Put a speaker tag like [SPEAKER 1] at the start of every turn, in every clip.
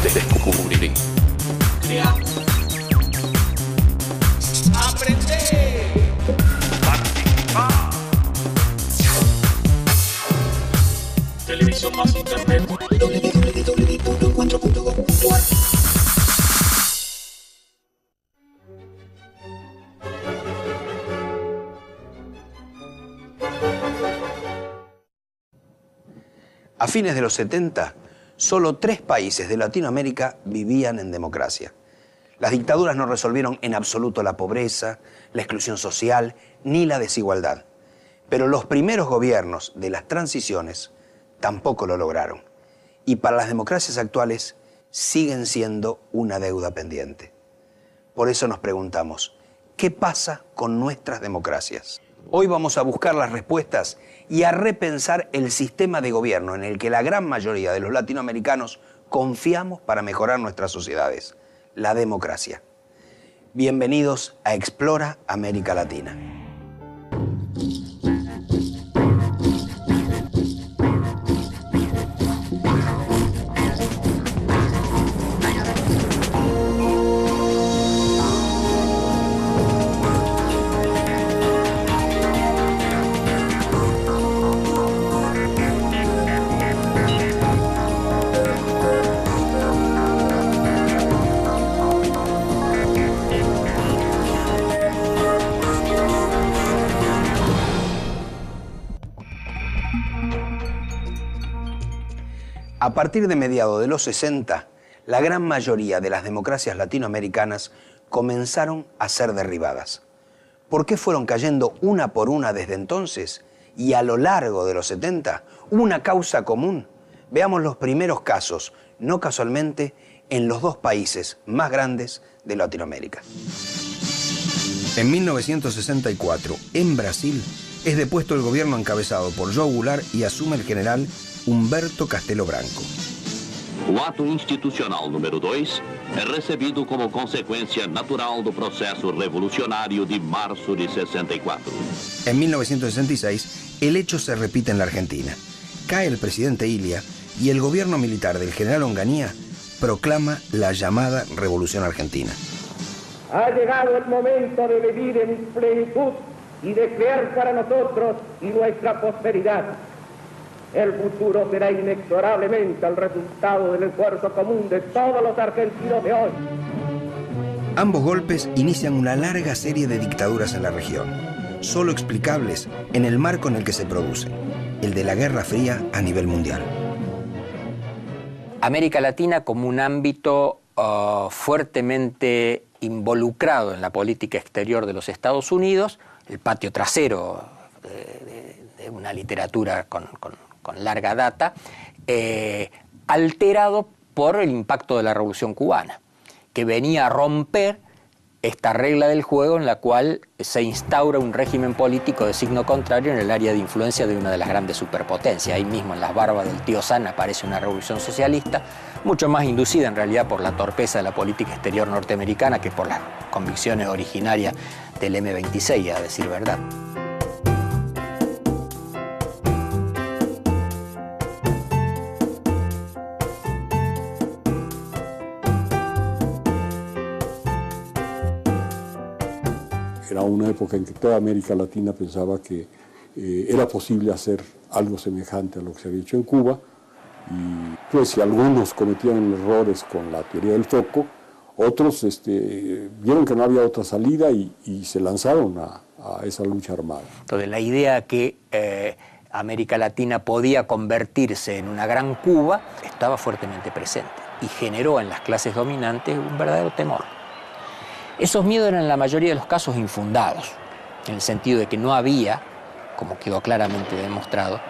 [SPEAKER 1] Descubrir.
[SPEAKER 2] Crear. Aprender.
[SPEAKER 1] Participar.
[SPEAKER 2] Televisión más internet.
[SPEAKER 3] www.encuentro.gov.ar.
[SPEAKER 4] A fines de los 70, solo 3 países de Latinoamérica vivían en democracia. Las dictaduras no resolvieron en absoluto la pobreza, la exclusión social ni la desigualdad. Pero los primeros gobiernos de las transiciones tampoco lo lograron. Y para las democracias actuales siguen siendo una deuda pendiente. Por eso nos preguntamos, ¿qué pasa con nuestras democracias? Hoy vamos a buscar las respuestas y a repensar el sistema de gobierno en el que la gran mayoría de los latinoamericanos confiamos para mejorar nuestras sociedades, la democracia. Bienvenidos a Explora América Latina. A partir de mediados de los 60, la gran mayoría de las democracias latinoamericanas comenzaron a ser derribadas. ¿Por qué fueron cayendo una por una desde entonces? Y a lo largo de los 70, una causa común. Veamos los primeros casos, no casualmente, en los 2 países más grandes de Latinoamérica. En 1964, en Brasil, es depuesto el gobierno encabezado por João Goulart y asume el general Humberto Castelo Branco.
[SPEAKER 5] O ato institucional número 2 é recebido como consequência natural do processo revolucionário de março de 64.
[SPEAKER 4] En 1966, el hecho se repite en la Argentina. Cae el presidente Ilia y el gobierno militar del general Onganía proclama la llamada Revolución Argentina.
[SPEAKER 6] Ha llegado el momento de vivir en plenitud y de crear para nosotros y nuestra posteridad. El futuro será inexorablemente el resultado del esfuerzo común de todos los argentinos de hoy.
[SPEAKER 4] Ambos golpes inician una larga serie de dictaduras en la región, solo explicables en el marco en el que se producen, el de la Guerra Fría a nivel mundial.
[SPEAKER 7] América Latina como un ámbito fuertemente involucrado en la política exterior de los Estados Unidos, el patio trasero de una literatura con larga data, alterado por el impacto de la Revolución Cubana, que venía a romper esta regla del juego en la cual se instaura un régimen político de signo contrario en el área de influencia de una de las grandes superpotencias. Ahí mismo en las barbas del tío Sam aparece una revolución socialista, mucho más inducida en realidad por la torpeza de la política exterior norteamericana que por las convicciones originarias del M-26, a decir verdad.
[SPEAKER 8] Era una época en que toda América Latina pensaba que era posible hacer algo semejante a lo que se había hecho en Cuba. Y pues si algunos cometían errores con la teoría del foco, otros vieron que no había otra salida y se lanzaron a esa lucha armada.
[SPEAKER 7] Entonces la idea que América Latina podía convertirse en una gran Cuba estaba fuertemente presente y generó en las clases dominantes un verdadero temor. Esos miedos eran en la mayoría de los casos infundados, en el sentido de que no había, como quedó claramente demostrado,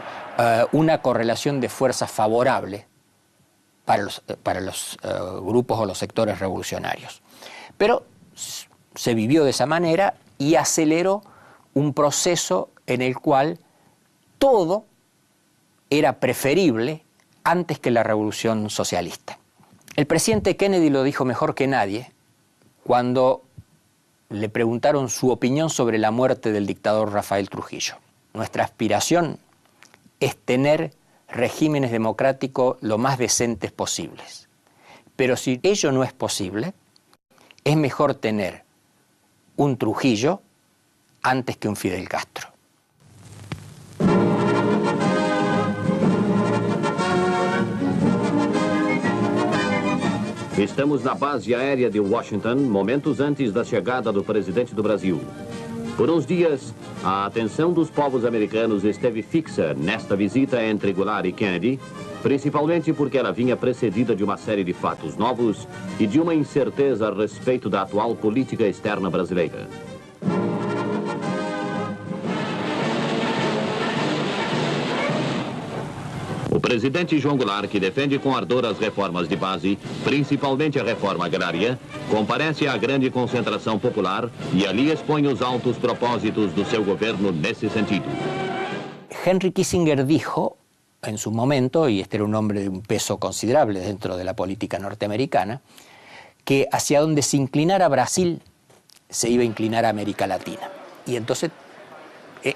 [SPEAKER 7] una correlación de fuerzas favorable para los grupos o los sectores revolucionarios. Pero se vivió de esa manera y aceleró un proceso en el cual todo era preferible antes que la revolución socialista. El presidente Kennedy lo dijo mejor que nadie cuando le preguntaron su opinión sobre la muerte del dictador Rafael Trujillo. Nuestra aspiración es tener regímenes democráticos lo más decentes posibles, Pero si ello no es posible, es mejor tener un Trujillo antes que un Fidel Castro.
[SPEAKER 5] Estamos na base aérea de Washington, momentos antes da chegada do presidente do Brasil. Por uns dias, a atenção dos povos americanos esteve fixa nesta visita entre Goulart e Kennedy, principalmente porque ela vinha precedida de uma série de fatos novos e de uma incerteza a respeito da atual política externa brasileira. O presidente João Goulart, que defende com ardor as reformas de base, principalmente a reforma agrária, comparece à grande concentração popular e ali expõe os altos propósitos do seu governo nesse sentido.
[SPEAKER 7] Henry Kissinger dijo en su momento, y este era un hombre de un peso considerable dentro de la política norteamericana, que hacia donde se inclinara Brasil, se iba a inclinar a América Latina. Y entonces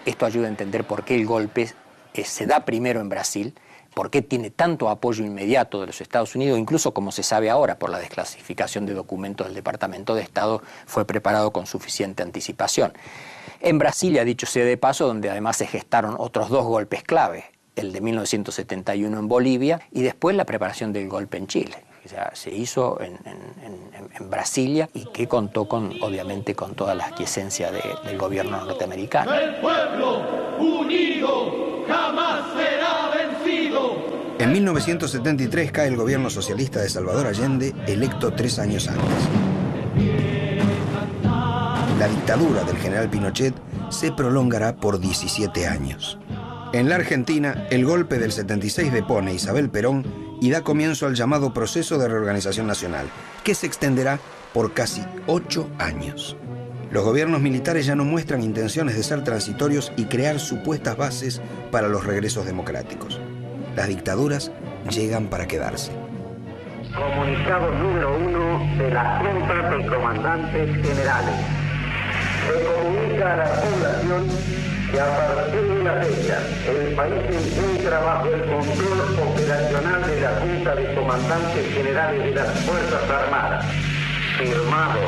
[SPEAKER 7] esto ayuda a entender por qué el golpe se da primero en Brasil, por qué tiene tanto apoyo inmediato de los Estados Unidos, incluso como se sabe ahora por la desclasificación de documentos del Departamento de Estado, fue preparado con suficiente anticipación. En Brasilia, dicho sea de paso, donde además se gestaron otros dos golpes clave, el de 1971 en Bolivia y después la preparación del golpe en Chile. O sea, se hizo en Brasilia y que contó obviamente con toda la aquiescencia del gobierno norteamericano.
[SPEAKER 2] El pueblo unido jamás será vencido.
[SPEAKER 4] En 1973 cae el gobierno socialista de Salvador Allende, electo 3 años antes. La dictadura del general Pinochet se prolongará por 17 años. En la Argentina, el golpe del 76 depone a Isabel Perón y da comienzo al llamado proceso de reorganización nacional, que se extenderá por casi 8 años. Los gobiernos militares ya no muestran intenciones de ser transitorios y crear supuestas bases para los regresos democráticos. Las dictaduras llegan para quedarse.
[SPEAKER 6] Comunicado número 1 de la Junta de Comandantes Generales. Se comunica a la población que a partir de la fecha el país se encuentra bajo el control operacional de la Junta de Comandantes Generales de las Fuerzas Armadas. Firmado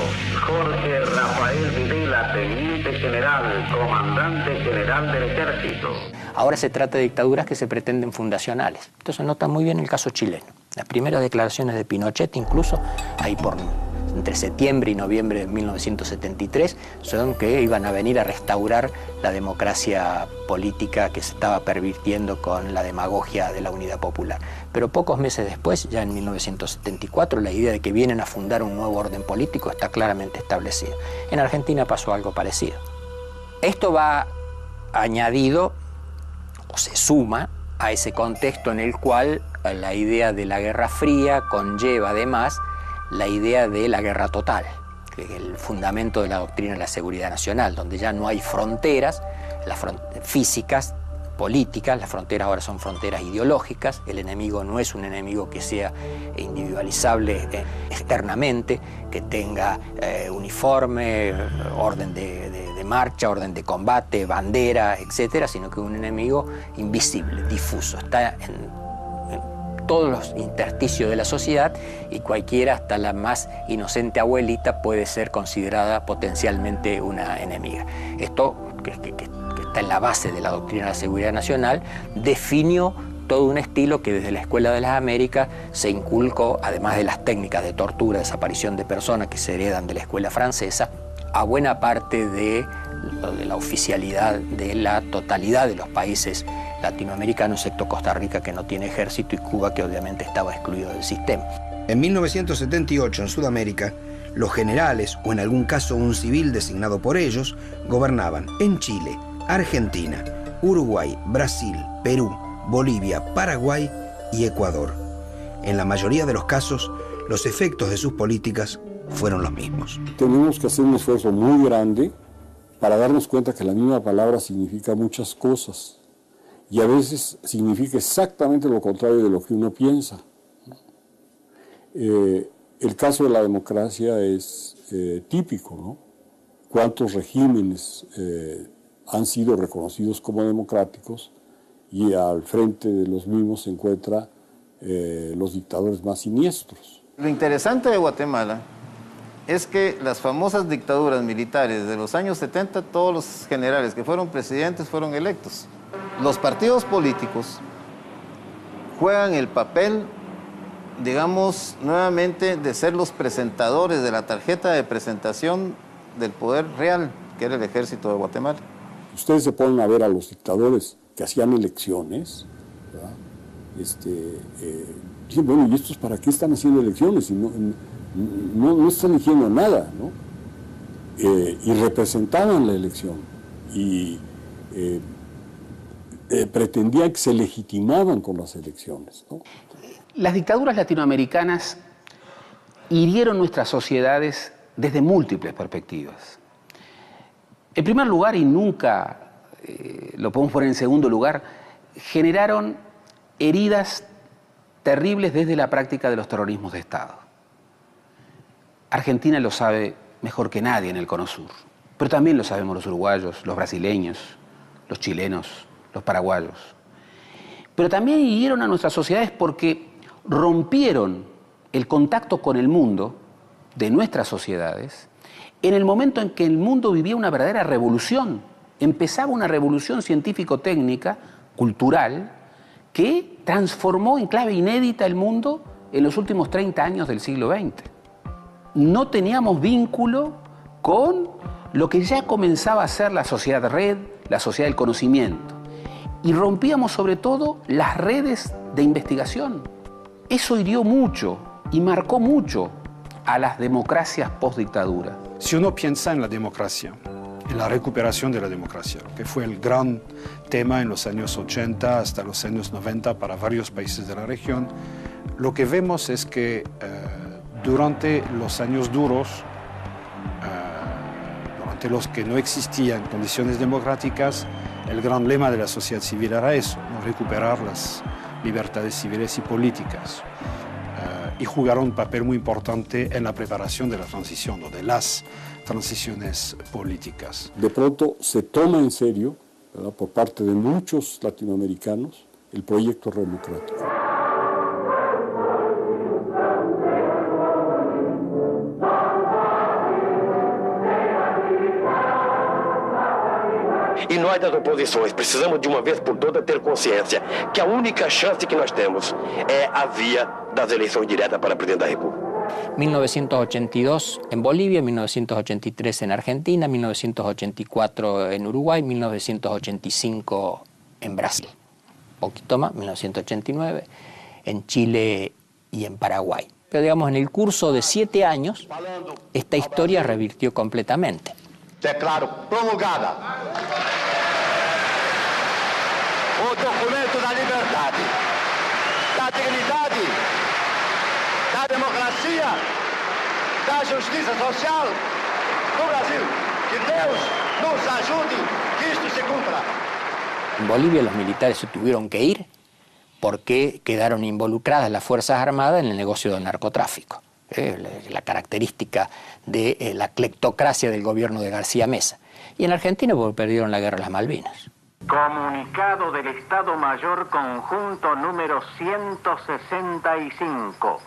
[SPEAKER 6] Jorge Rafael Videla, Teniente General, Comandante General del Ejército.
[SPEAKER 7] Ahora se trata de dictaduras que se pretenden fundacionales. Esto se nota muy bien en el caso chileno. Las primeras declaraciones de Pinochet, incluso ahí entre septiembre y noviembre de 1973, son que iban a venir a restaurar la democracia política que se estaba pervirtiendo con la demagogia de la Unidad Popular. Pero pocos meses después, ya en 1974, la idea de que vienen a fundar un nuevo orden político está claramente establecida. En Argentina pasó algo parecido. Esto va añadido o se suma a ese contexto en el cual la idea de la Guerra Fría conlleva además la idea de la guerra total, que es el fundamento de la doctrina de la seguridad nacional, donde ya no hay fronteras, físicas, políticas, las fronteras ahora son fronteras ideológicas, el enemigo no es un enemigo que sea individualizable externamente, que tenga uniforme, orden de marcha, orden de combate, bandera, etcétera, sino que es un enemigo invisible, difuso, está en todos los intersticios de la sociedad y cualquiera, hasta la más inocente abuelita, puede ser considerada potencialmente una enemiga. Esto, que está en la base de la doctrina de la seguridad nacional, definió todo un estilo que desde la Escuela de las Américas se inculcó, además de las técnicas de tortura, desaparición de personas que se heredan de la escuela francesa, a buena parte de la oficialidad de la totalidad de los países latinoamericanos, excepto Costa Rica, que no tiene ejército, y Cuba, que obviamente estaba excluido del sistema.
[SPEAKER 4] En 1978, en Sudamérica, los generales, o en algún caso un civil designado por ellos, gobernaban en Chile, Argentina, Uruguay, Brasil, Perú, Bolivia, Paraguay y Ecuador. En la mayoría de los casos, los efectos de sus políticas fueron los mismos.
[SPEAKER 8] Tenemos que hacer un esfuerzo muy grande para darnos cuenta que la misma palabra significa muchas cosas y a veces significa exactamente lo contrario de lo que uno piensa. El caso de la democracia es típico, ¿no? ¿Cuántos regímenes han sido reconocidos como democráticos y al frente de los mismos se encuentran los dictadores más siniestros?
[SPEAKER 3] Lo interesante de Guatemala es que las famosas dictaduras militares de los años 70, todos los generales que fueron presidentes fueron electos. Los partidos políticos juegan el papel, digamos, nuevamente de ser los presentadores de la tarjeta de presentación del poder real, que era el ejército de Guatemala.
[SPEAKER 8] Ustedes se ponen a ver a los dictadores que hacían elecciones, ¿verdad? Dicen, bueno, ¿y estos para qué están haciendo elecciones? Y no están eligiendo nada, ¿no? Y representaban la elección y pretendían que se legitimaban con las elecciones, ¿no?
[SPEAKER 9] Las dictaduras latinoamericanas hirieron nuestras sociedades desde múltiples perspectivas. En primer lugar, y nunca lo podemos poner en segundo lugar, generaron heridas terribles desde la práctica de los terrorismos de Estado. Argentina lo sabe mejor que nadie en el Cono Sur, pero también lo sabemos los uruguayos, los brasileños, los chilenos, los paraguayos. Pero también hirieron a nuestras sociedades porque rompieron el contacto con el mundo de nuestras sociedades en el momento en que el mundo vivía una verdadera revolución. Empezaba una revolución científico-técnica, cultural, que transformó en clave inédita el mundo en los últimos 30 años del siglo XX. No teníamos vínculo con lo que ya comenzaba a ser la sociedad red, la sociedad del conocimiento. Y rompíamos sobre todo las redes de investigación. Eso hirió mucho y marcó mucho a las democracias post-dictadura.
[SPEAKER 10] Si uno piensa en la democracia, en la recuperación de la democracia, que fue el gran tema en los años 80 hasta los años 90 para varios países de la región, lo que vemos es que durante los años duros, durante los que no existían condiciones democráticas, el gran lema de la sociedad civil era eso, ¿no? Recuperar las libertades civiles y políticas. Y jugaron un papel muy importante en la preparación de la transición o de las transiciones políticas.
[SPEAKER 8] De pronto se toma en serio, ¿verdad?, por parte de muchos latinoamericanos el proyecto democrático.
[SPEAKER 11] E nós das oposições precisamos de uma vez por todas ter consciência que a única chance que nós temos é a via das eleições diretas para presidente da República.
[SPEAKER 7] 1982 en Bolivia, 1983 en Argentina, 1984 en Uruguay, 1985 en Brasil. Poquito más, 1989 en Chile y en Paraguay. Pero digamos, en el curso de 7 años, esta historia revirtió completamente.
[SPEAKER 11] Declaro promulgada o documento da liberdade, da dignidade, da democracia, da justiça social do Brasil. Que Deus nos ajude que esto se cumpla.
[SPEAKER 7] En Bolivia los militares se tuvieron que ir porque quedaron involucradas las Fuerzas Armadas en el negocio del narcotráfico. La característica de la cleptocracia del gobierno de García Mesa. Y en Argentina porque perdieron la guerra de las Malvinas.
[SPEAKER 12] Comunicado del Estado Mayor Conjunto número 165.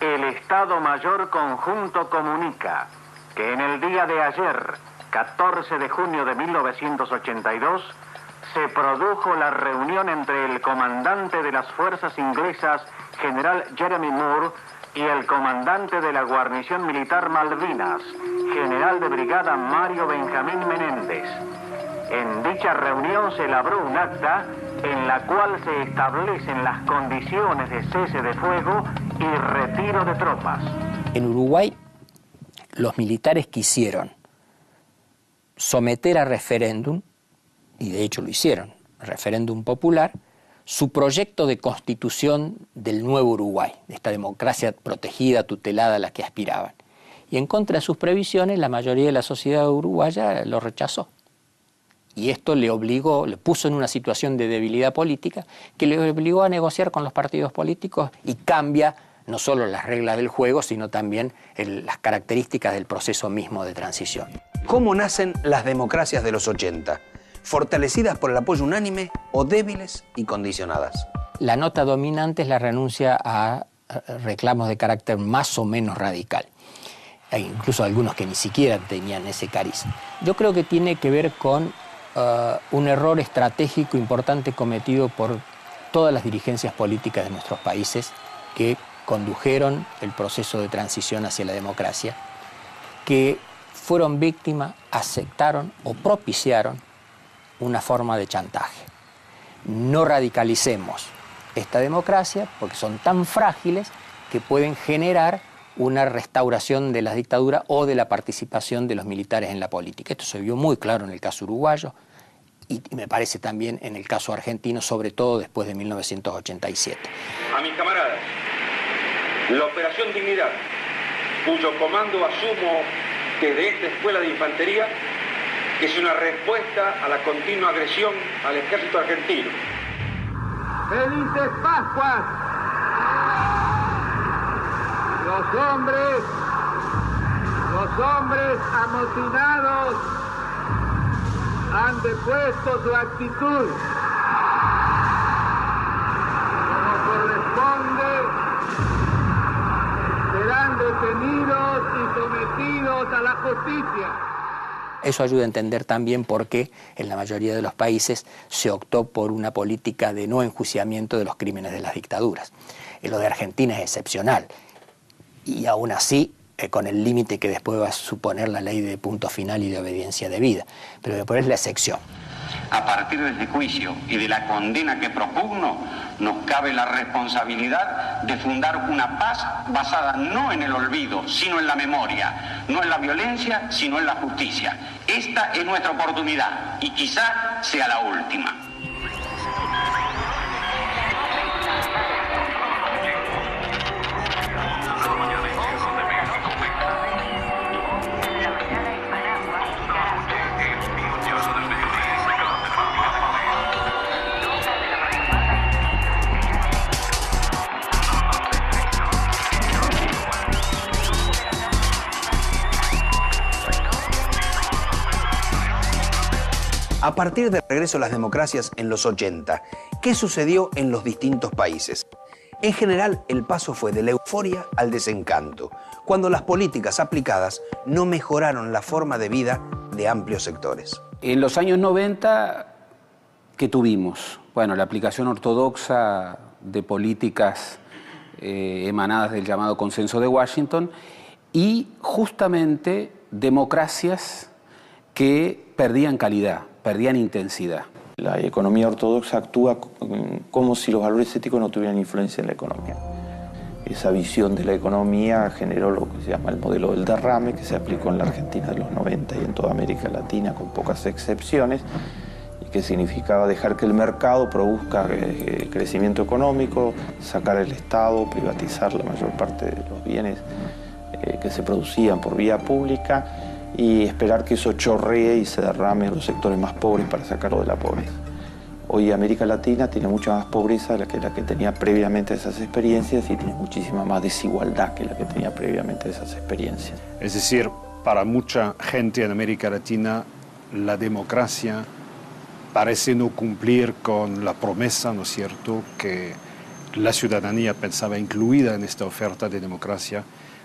[SPEAKER 12] El Estado Mayor Conjunto comunica que en el día de ayer, 14 de junio de 1982, se produjo la reunión entre el comandante de las fuerzas inglesas, general Jeremy Moore, y el comandante de la guarnición militar Malvinas, general de brigada Mario Benjamín Menéndez. En dicha reunión se elaboró un acta en la cual se establecen las condiciones de cese de fuego y retiro de tropas.
[SPEAKER 7] En Uruguay, los militares quisieron someter a referéndum, y de hecho lo hicieron, referéndum popular, su proyecto de constitución del nuevo Uruguay, de esta democracia protegida, tutelada a la que aspiraban. Y en contra de sus previsiones, la mayoría de la sociedad uruguaya lo rechazó. Y esto le puso en una situación de debilidad política que le obligó a negociar con los partidos políticos y cambia no solo las reglas del juego, sino también las características del proceso mismo de transición.
[SPEAKER 4] ¿Cómo nacen las democracias de los 80? ¿Fortalecidas por el apoyo unánime o débiles y condicionadas?
[SPEAKER 7] La nota dominante es la renuncia a reclamos de carácter más o menos radical. Hay incluso algunos que ni siquiera tenían ese cariz. Yo creo que tiene que ver con un error estratégico importante cometido por todas las dirigencias políticas de nuestros países que condujeron el proceso de transición hacia la democracia, que fueron víctimas, aceptaron o propiciaron una forma de chantaje. No radicalicemos esta democracia porque son tan frágiles que pueden generar una restauración de la dictadura o de la participación de los militares en la política. Esto se vio muy claro en el caso uruguayo y me parece también en el caso argentino, sobre todo después de 1987.
[SPEAKER 13] A mis camaradas, la Operación Dignidad, cuyo comando asumo desde esta escuela de infantería, es una respuesta a la continua agresión al ejército argentino.
[SPEAKER 2] ¡Felices Pascuas! Los hombres amotinados han depuesto su actitud. Como corresponde, serán detenidos y sometidos a la justicia.
[SPEAKER 7] Eso ayuda a entender también por qué en la mayoría de los países se optó por una política de no enjuiciamiento de los crímenes de las dictaduras. Lo de Argentina es excepcional y aún así con el límite que después va a suponer la ley de punto final y de obediencia debida, pero después es la excepción.
[SPEAKER 14] A partir de este juicio y de la condena que propugno, nos cabe la responsabilidad de fundar una paz basada no en el olvido, sino en la memoria, no en la violencia, sino en la justicia. Esta es nuestra oportunidad y quizá sea la última.
[SPEAKER 4] A partir del regreso a las democracias en los 80, ¿qué sucedió en los distintos países? En general, el paso fue de la euforia al desencanto, cuando las políticas aplicadas no mejoraron la forma de vida de amplios sectores.
[SPEAKER 9] En los años 90, ¿qué tuvimos? Bueno, la aplicación ortodoxa de políticas emanadas del llamado Consenso de Washington y justamente democracias que perdían calidad, perdían intensidad.
[SPEAKER 15] La economía ortodoxa actúa como si los valores éticos no tuvieran influencia en la economía. Esa visión de la economía generó lo que se llama el modelo del derrame, que se aplicó en la Argentina de los 90 y en toda América Latina, con pocas excepciones, y que significaba dejar que el mercado produzca crecimiento económico, sacar el Estado, privatizar la mayor parte de los bienes que se producían por vía pública, y esperar que eso chorree y se derrame a los sectores más pobres para sacarlo de la pobreza. Hoy América Latina tiene mucha más pobreza de la que tenía previamente esas experiencias y tiene muchísima más desigualdad que la que tenía previamente esas experiencias.
[SPEAKER 10] Es decir, para mucha gente en América Latina, la democracia parece no cumplir con la promesa, ¿no es cierto?, que la ciudadanía pensaba incluida en esta oferta de democracia,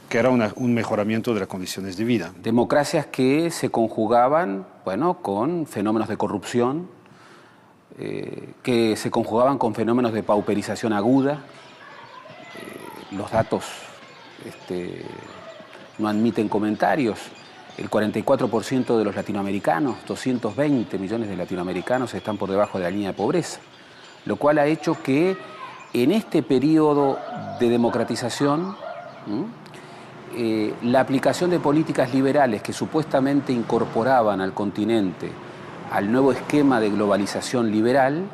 [SPEAKER 10] que era un mejoramiento de las condiciones de vida.
[SPEAKER 9] Democracias que se conjugaban, bueno, con fenómenos de corrupción, que se conjugaban con fenómenos de pauperización aguda. Los datos no admiten comentarios. El 44% de los latinoamericanos, 220 millones de latinoamericanos, están por debajo de la línea de pobreza, lo cual ha hecho que en este periodo de democratización, la aplicación de políticas liberales que supuestamente incorporaban al continente al nuevo esquema de globalización liberal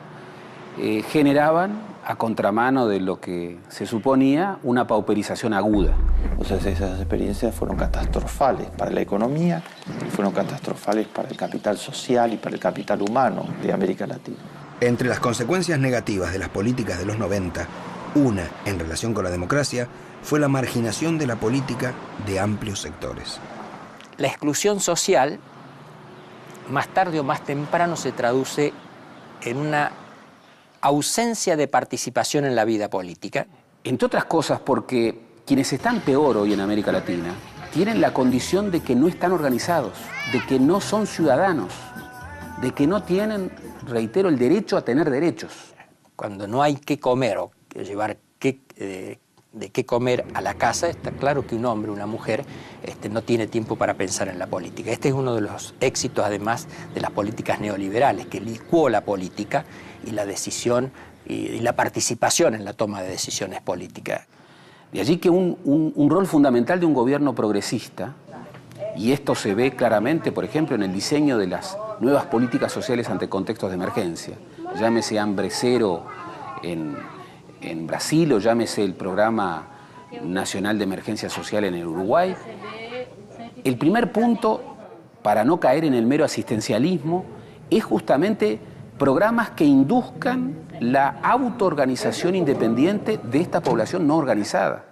[SPEAKER 9] generaban, a contramano de lo que se suponía, una pauperización aguda.
[SPEAKER 15] O sea, esas experiencias fueron catastrofales para la economía y fueron catastrofales para el capital social y para el capital humano de América Latina.
[SPEAKER 4] Entre las consecuencias negativas de las políticas de los 90, una en relación con la democracia fue la marginación de la política de amplios sectores.
[SPEAKER 7] La exclusión social, más tarde o más temprano, se traduce en una ausencia de participación en la vida política
[SPEAKER 9] Entre otras cosas porque quienes están peor hoy en América Latina tienen la condición de que no están organizados, de que no son ciudadanos, de que no tienen, reitero, el derecho a tener derechos.
[SPEAKER 7] Cuando no hay que comer o llevar de qué comer a la casa, está claro que un hombre, una mujer, no tiene tiempo para pensar en la política. Este es uno de los éxitos, además, de las políticas neoliberales, que licuó la política y la decisión y la participación en la toma de decisiones políticas.
[SPEAKER 9] De allí que un rol fundamental de un gobierno progresista, y esto se ve claramente, por ejemplo, en el diseño de las nuevas políticas sociales ante contextos de emergencia, llámese Hambre Cero en Brasil o llámese el Programa Nacional de Emergencia Social en el Uruguay. El primer punto, para no caer en el mero asistencialismo, es justamente programas que induzcan la autoorganización independiente de esta población no organizada.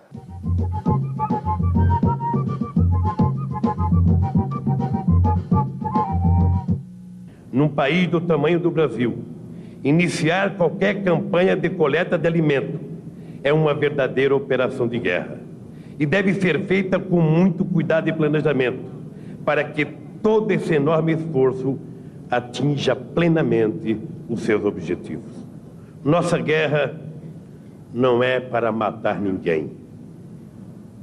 [SPEAKER 16] Num país do tamanho do Brasil, iniciar qualquer campanha de coleta de alimento é uma verdadeira operação de guerra e deve ser feita com muito cuidado e planejamento para que todo esse enorme esforço atinja plenamente os seus objetivos. Nossa guerra não é para matar ninguém,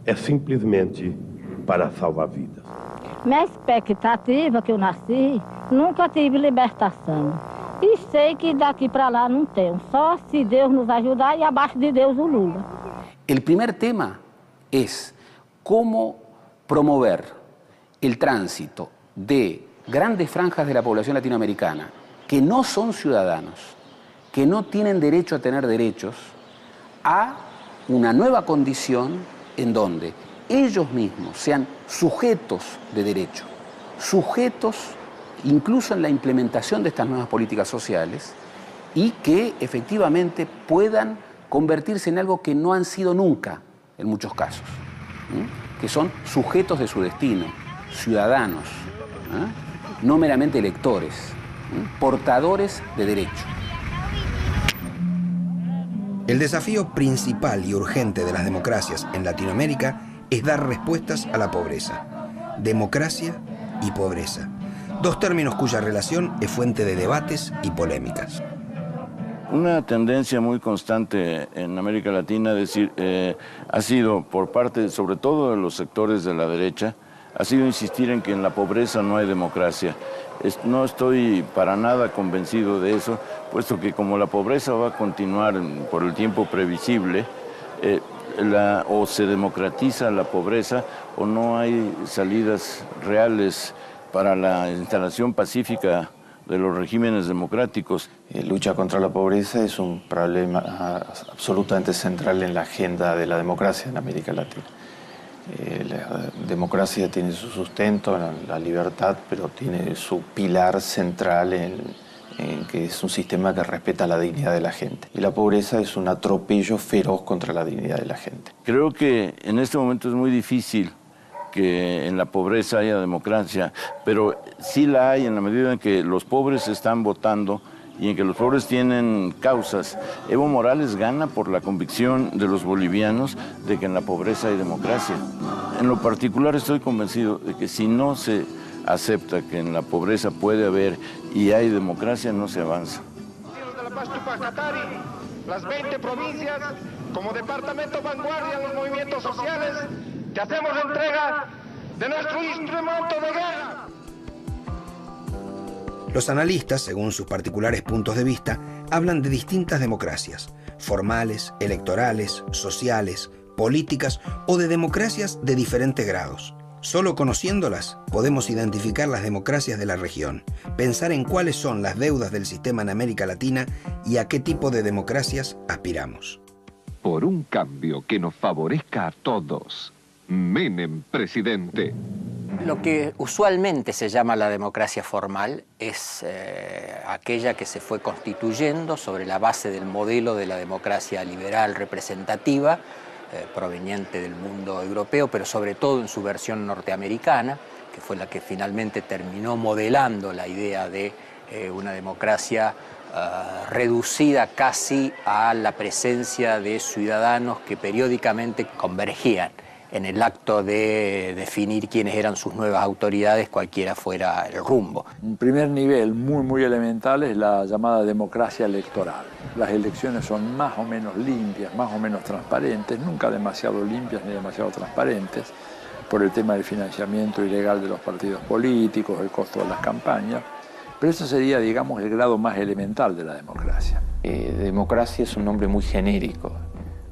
[SPEAKER 16] é simplesmente para salvar vidas.
[SPEAKER 17] Minha expectativa que eu nasci, nunca tive libertação. E sei que daqui para lá não tem, só se Deus nos ajudar y abaixo de Deus o Lula.
[SPEAKER 9] El primer tema es cómo promover el tránsito de grandes franjas de la población latinoamericana que no son ciudadanos, que no tienen derecho a tener derechos, a una nueva condición en donde ellos mismos sean sujetos de derecho, sujetos incluso en la implementación de estas nuevas políticas sociales, y que efectivamente puedan convertirse en algo que no han sido nunca en muchos casos, que son sujetos de su destino, ciudadanos, no meramente electores, portadores de derecho.
[SPEAKER 4] El desafío principal y urgente de las democracias en Latinoamérica es dar respuestas a la pobreza. Democracia y pobreza. Dos términos cuya relación es fuente de debates y polémicas.
[SPEAKER 18] Una tendencia muy constante en América Latina ha sido por parte, sobre todo de los sectores de la derecha, ha sido insistir en que en la pobreza no hay democracia. No estoy para nada convencido de eso, puesto que como la pobreza va a continuar por el tiempo previsible, o se democratiza la pobreza o no hay salidas reales para la instalación pacífica de los regímenes democráticos.
[SPEAKER 15] Lucha contra la pobreza es un problema absolutamente central en la agenda de la democracia en América Latina. La democracia tiene su sustento en la libertad, pero tiene su pilar central en que es un sistema que respeta la dignidad de la gente. Y la pobreza es un atropello feroz contra la dignidad de la gente.
[SPEAKER 18] Creo que en este momento es muy difícil que en la pobreza haya democracia, pero sí la hay en la medida en que los pobres están votando y en que los pobres tienen causas. Evo Morales gana por la convicción de los bolivianos de que en la pobreza hay democracia. En lo particular estoy convencido de que si no se acepta que en la pobreza puede haber y hay democracia, no se avanza.
[SPEAKER 6] Las 20 provincias, como departamento vanguardia en los movimientos sociales, te hacemos entrega de nuestro instrumento de guerra.
[SPEAKER 4] Los analistas, según sus particulares puntos de vista, hablan de distintas democracias, formales, electorales, sociales, políticas o de democracias de diferentes grados. Solo conociéndolas podemos identificar las democracias de la región, pensar en cuáles son las deudas del sistema en América Latina y a qué tipo de democracias aspiramos.
[SPEAKER 19] Por un cambio que nos favorezca a todos. Menem, presidente.
[SPEAKER 7] Lo que usualmente se llama la democracia formal es aquella que se fue constituyendo sobre la base del modelo de la democracia liberal representativa, proveniente del mundo europeo, pero sobre todo en su versión norteamericana, que fue la que finalmente terminó modelando la idea de una democracia reducida casi a la presencia de ciudadanos que periódicamente convergían en el acto de definir quiénes eran sus nuevas autoridades, cualquiera fuera el rumbo.
[SPEAKER 20] Un primer nivel muy elemental es la llamada democracia electoral. Las elecciones son más o menos limpias, más o menos transparentes, nunca demasiado limpias ni demasiado transparentes, por el tema del financiamiento ilegal de los partidos políticos, el costo de las campañas. Pero eso sería, digamos, el grado más elemental de la democracia.
[SPEAKER 15] Democracia es un nombre muy genérico,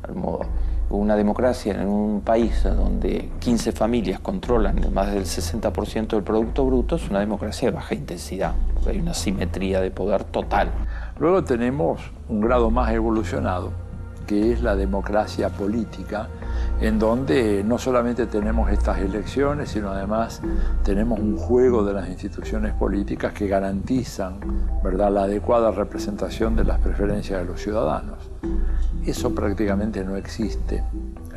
[SPEAKER 15] al modo. Una democracia en un país donde 15 familias controlan más del 60% del Producto Bruto es una democracia de baja intensidad, porque hay una simetría de poder total.
[SPEAKER 20] Luego tenemos un grado más evolucionado, que es la democracia política, en donde no solamente tenemos estas elecciones, sino además tenemos un juego de las instituciones políticas que garantizan, ¿verdad?, la adecuada representación de las preferencias de los ciudadanos. Eso prácticamente no existe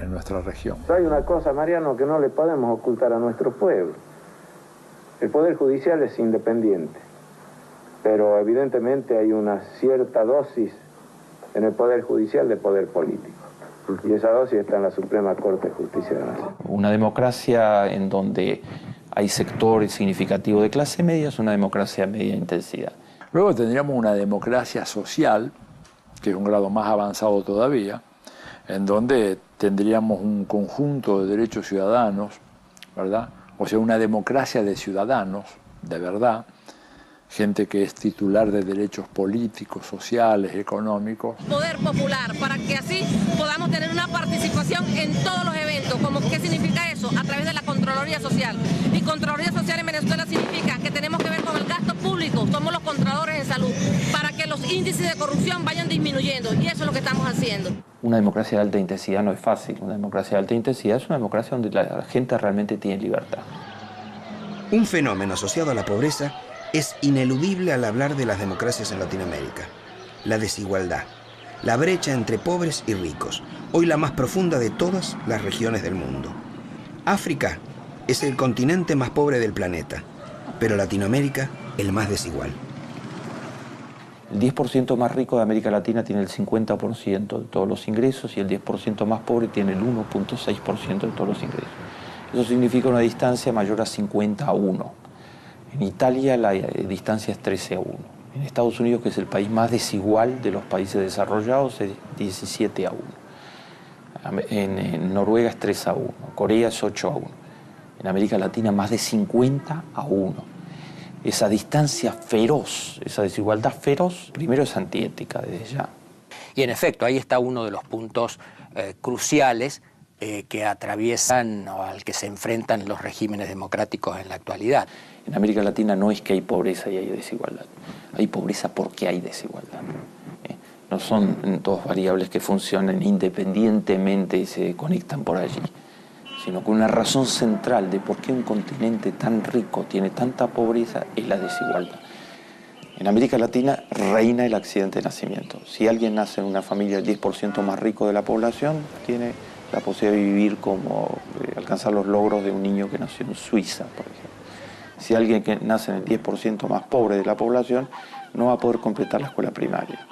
[SPEAKER 20] en nuestra región.
[SPEAKER 21] Hay una cosa, Mariano, que no le podemos ocultar a nuestro pueblo. El Poder Judicial es independiente, pero evidentemente hay una cierta dosis en el Poder Judicial de poder político. Y esa dosis está en la Suprema Corte de Justicia de la Nación.
[SPEAKER 15] Una democracia en donde hay sectores significativos de clase media es una democracia de media intensidad.
[SPEAKER 20] Luego tendríamos una democracia social, que es un grado más avanzado todavía, en donde tendríamos un conjunto de derechos ciudadanos, ¿verdad? O sea, una democracia de ciudadanos, de verdad, gente que es titular de derechos políticos, sociales, económicos.
[SPEAKER 22] Poder popular, para que así podamos tener una participación en todos los eventos. Como, ¿qué significa eso? A través de la Contraloría Social. Y Contraloría Social en Venezuela significa que tenemos que ver con el gasto público, somos los controladores de salud, para que los índices de corrupción vayan disminuyendo, y eso es lo que estamos haciendo.
[SPEAKER 15] Una democracia de alta intensidad no es fácil. Una democracia de alta intensidad es una democracia donde la gente realmente tiene libertad.
[SPEAKER 4] Un fenómeno asociado a la pobreza es ineludible al hablar de las democracias en Latinoamérica: la desigualdad, la brecha entre pobres y ricos, hoy la más profunda de todas las regiones del mundo. África es el continente más pobre del planeta, pero Latinoamérica el más desigual.
[SPEAKER 15] El 10% más rico de América Latina tiene el 50% de todos los ingresos y el 10% más pobre tiene el 1.6% de todos los ingresos. Eso significa una distancia mayor a 50-1. En Italia la distancia es 13-1. En Estados Unidos, que es el país más desigual de los países desarrollados, es 17-1. En Noruega es 3-1. Corea es 8-1. En América Latina más de 50-1. Esa distancia feroz, esa desigualdad feroz, primero es antiética desde ya.
[SPEAKER 7] Y en efecto, ahí está uno de los puntos cruciales que atraviesan o al que se enfrentan los regímenes democráticos en la actualidad.
[SPEAKER 15] En América Latina no es que hay pobreza y hay desigualdad. Hay pobreza porque hay desigualdad. No son dos variables que funcionen independientemente y se conectan por allí, sino que una razón central de por qué un continente tan rico tiene tanta pobreza es la desigualdad. En América Latina reina el accidente de nacimiento. Si alguien nace en una familia del 10% más rico de la población, tiene la posibilidad de vivir como alcanzar los logros de un niño que nació en Suiza, por ejemplo. Si alguien que nace en el 10% más pobre de la población, no va a poder completar la escuela primaria.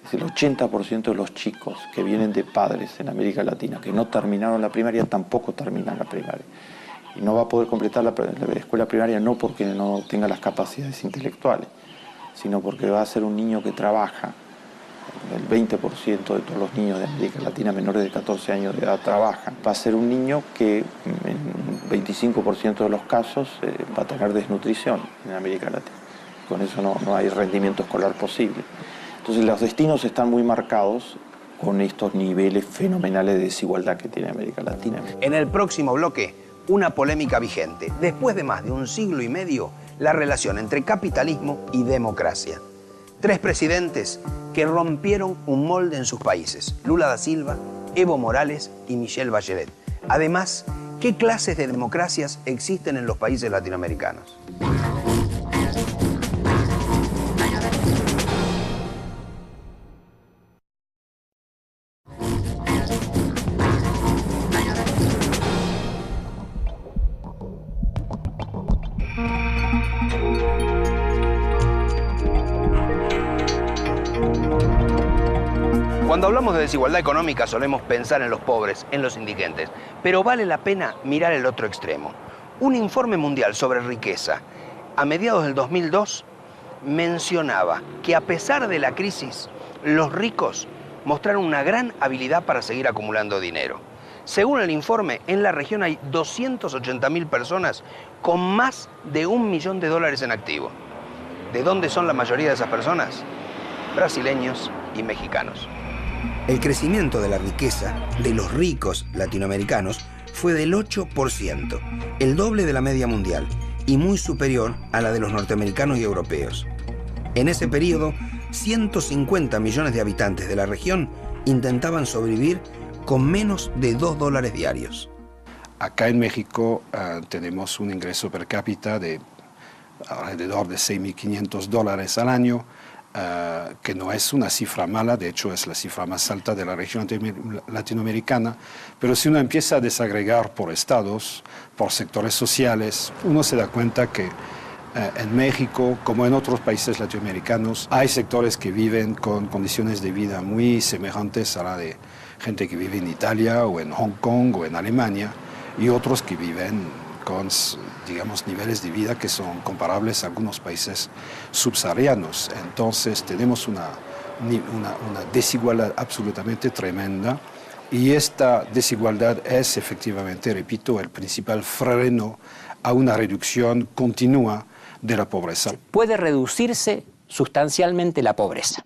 [SPEAKER 15] Es el 80% de los chicos que vienen de padres en América Latina que no terminaron la primaria, tampoco terminan la primaria. Y no va a poder completar la escuela primaria no porque no tenga las capacidades intelectuales, sino porque va a ser un niño que trabaja. El 20% de todos los niños de América Latina menores de 14 años de edad trabajan. Va a ser un niño que en 25% de los casos va a tener desnutrición en América Latina. Con eso no hay rendimiento escolar posible. Entonces los destinos están muy marcados con estos niveles fenomenales de desigualdad que tiene América Latina.
[SPEAKER 4] En el próximo bloque, una polémica vigente. Después de más de un siglo y medio, la relación entre capitalismo y democracia. 3 presidentes que rompieron un molde en sus países: Lula da Silva, Evo Morales y Michelle Bachelet. Además, ¿qué clases de democracias existen en los países latinoamericanos? Cuando hablamos de desigualdad económica solemos pensar en los pobres, en los indigentes, pero vale la pena mirar el otro extremo. Un informe mundial sobre riqueza a mediados del 2002 mencionaba que a pesar de la crisis, los ricos mostraron una gran habilidad para seguir acumulando dinero. Según el informe, en la región hay 280.000 personas con más de $1 millón en activo. ¿De dónde son la mayoría de esas personas? Brasileños y mexicanos. El crecimiento de la riqueza de los ricos latinoamericanos fue del 8%, el doble de la media mundial y muy superior a la de los norteamericanos y europeos. En ese periodo, 150 millones de habitantes de la región intentaban sobrevivir con menos de $2 diarios.
[SPEAKER 10] Acá en México tenemos un ingreso per cápita de alrededor de $6.500 al año, que no es una cifra mala, de hecho es la cifra más alta de la región latinoamericana, pero si uno empieza a desagregar por estados, por sectores sociales, uno se da cuenta que en México, como en otros países latinoamericanos, hay sectores que viven con condiciones de vida muy semejantes a la de gente que vive en Italia o en Hong Kong o en Alemania, y otros que viven con, digamos, niveles de vida que son comparables a algunos países subsaharianos. Entonces tenemos una desigualdad absolutamente tremenda, y esta desigualdad es efectivamente, repito, el principal freno a una reducción continua de la pobreza.
[SPEAKER 7] Puede reducirse sustancialmente la pobreza.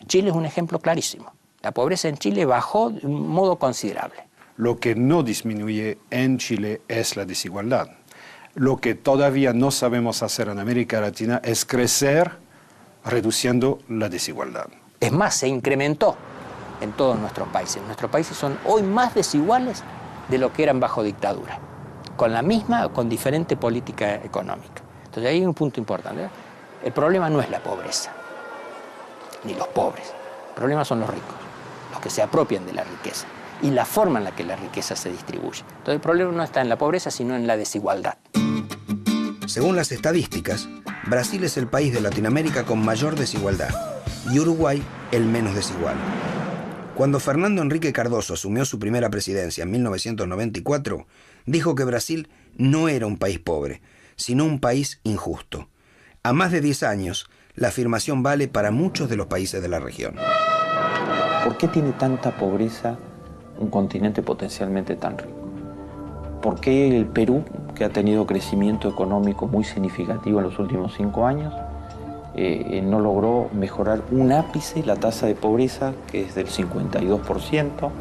[SPEAKER 7] Chile es un ejemplo clarísimo. La pobreza en Chile bajó de un modo considerable.
[SPEAKER 10] Lo que no disminuye en Chile es la desigualdad. Lo que todavía no sabemos hacer en América Latina es crecer reduciendo la desigualdad.
[SPEAKER 7] Es más, se incrementó en todos nuestros países. Nuestros países son hoy más desiguales de lo que eran bajo dictadura, con la misma o con diferente política económica. Entonces ahí hay un punto importante, ¿verdad? El problema no es la pobreza, ni los pobres. El problema son los ricos, los que se apropian de la riqueza y la forma en la que la riqueza se distribuye. Entonces el problema no está en la pobreza, sino en la desigualdad.
[SPEAKER 4] Según las estadísticas, Brasil es el país de Latinoamérica con mayor desigualdad y Uruguay el menos desigual. Cuando Fernando Henrique Cardoso asumió su primera presidencia en 1994, dijo que Brasil no era un país pobre, sino un país injusto. A más de 10 años, la afirmación vale para muchos de los países de la región.
[SPEAKER 15] ¿Por qué tiene tanta pobreza un continente potencialmente tan rico? ¿Por qué el Perú, que ha tenido crecimiento económico muy significativo en los últimos 5 años, no logró mejorar un ápice la tasa de pobreza, que es del 52%?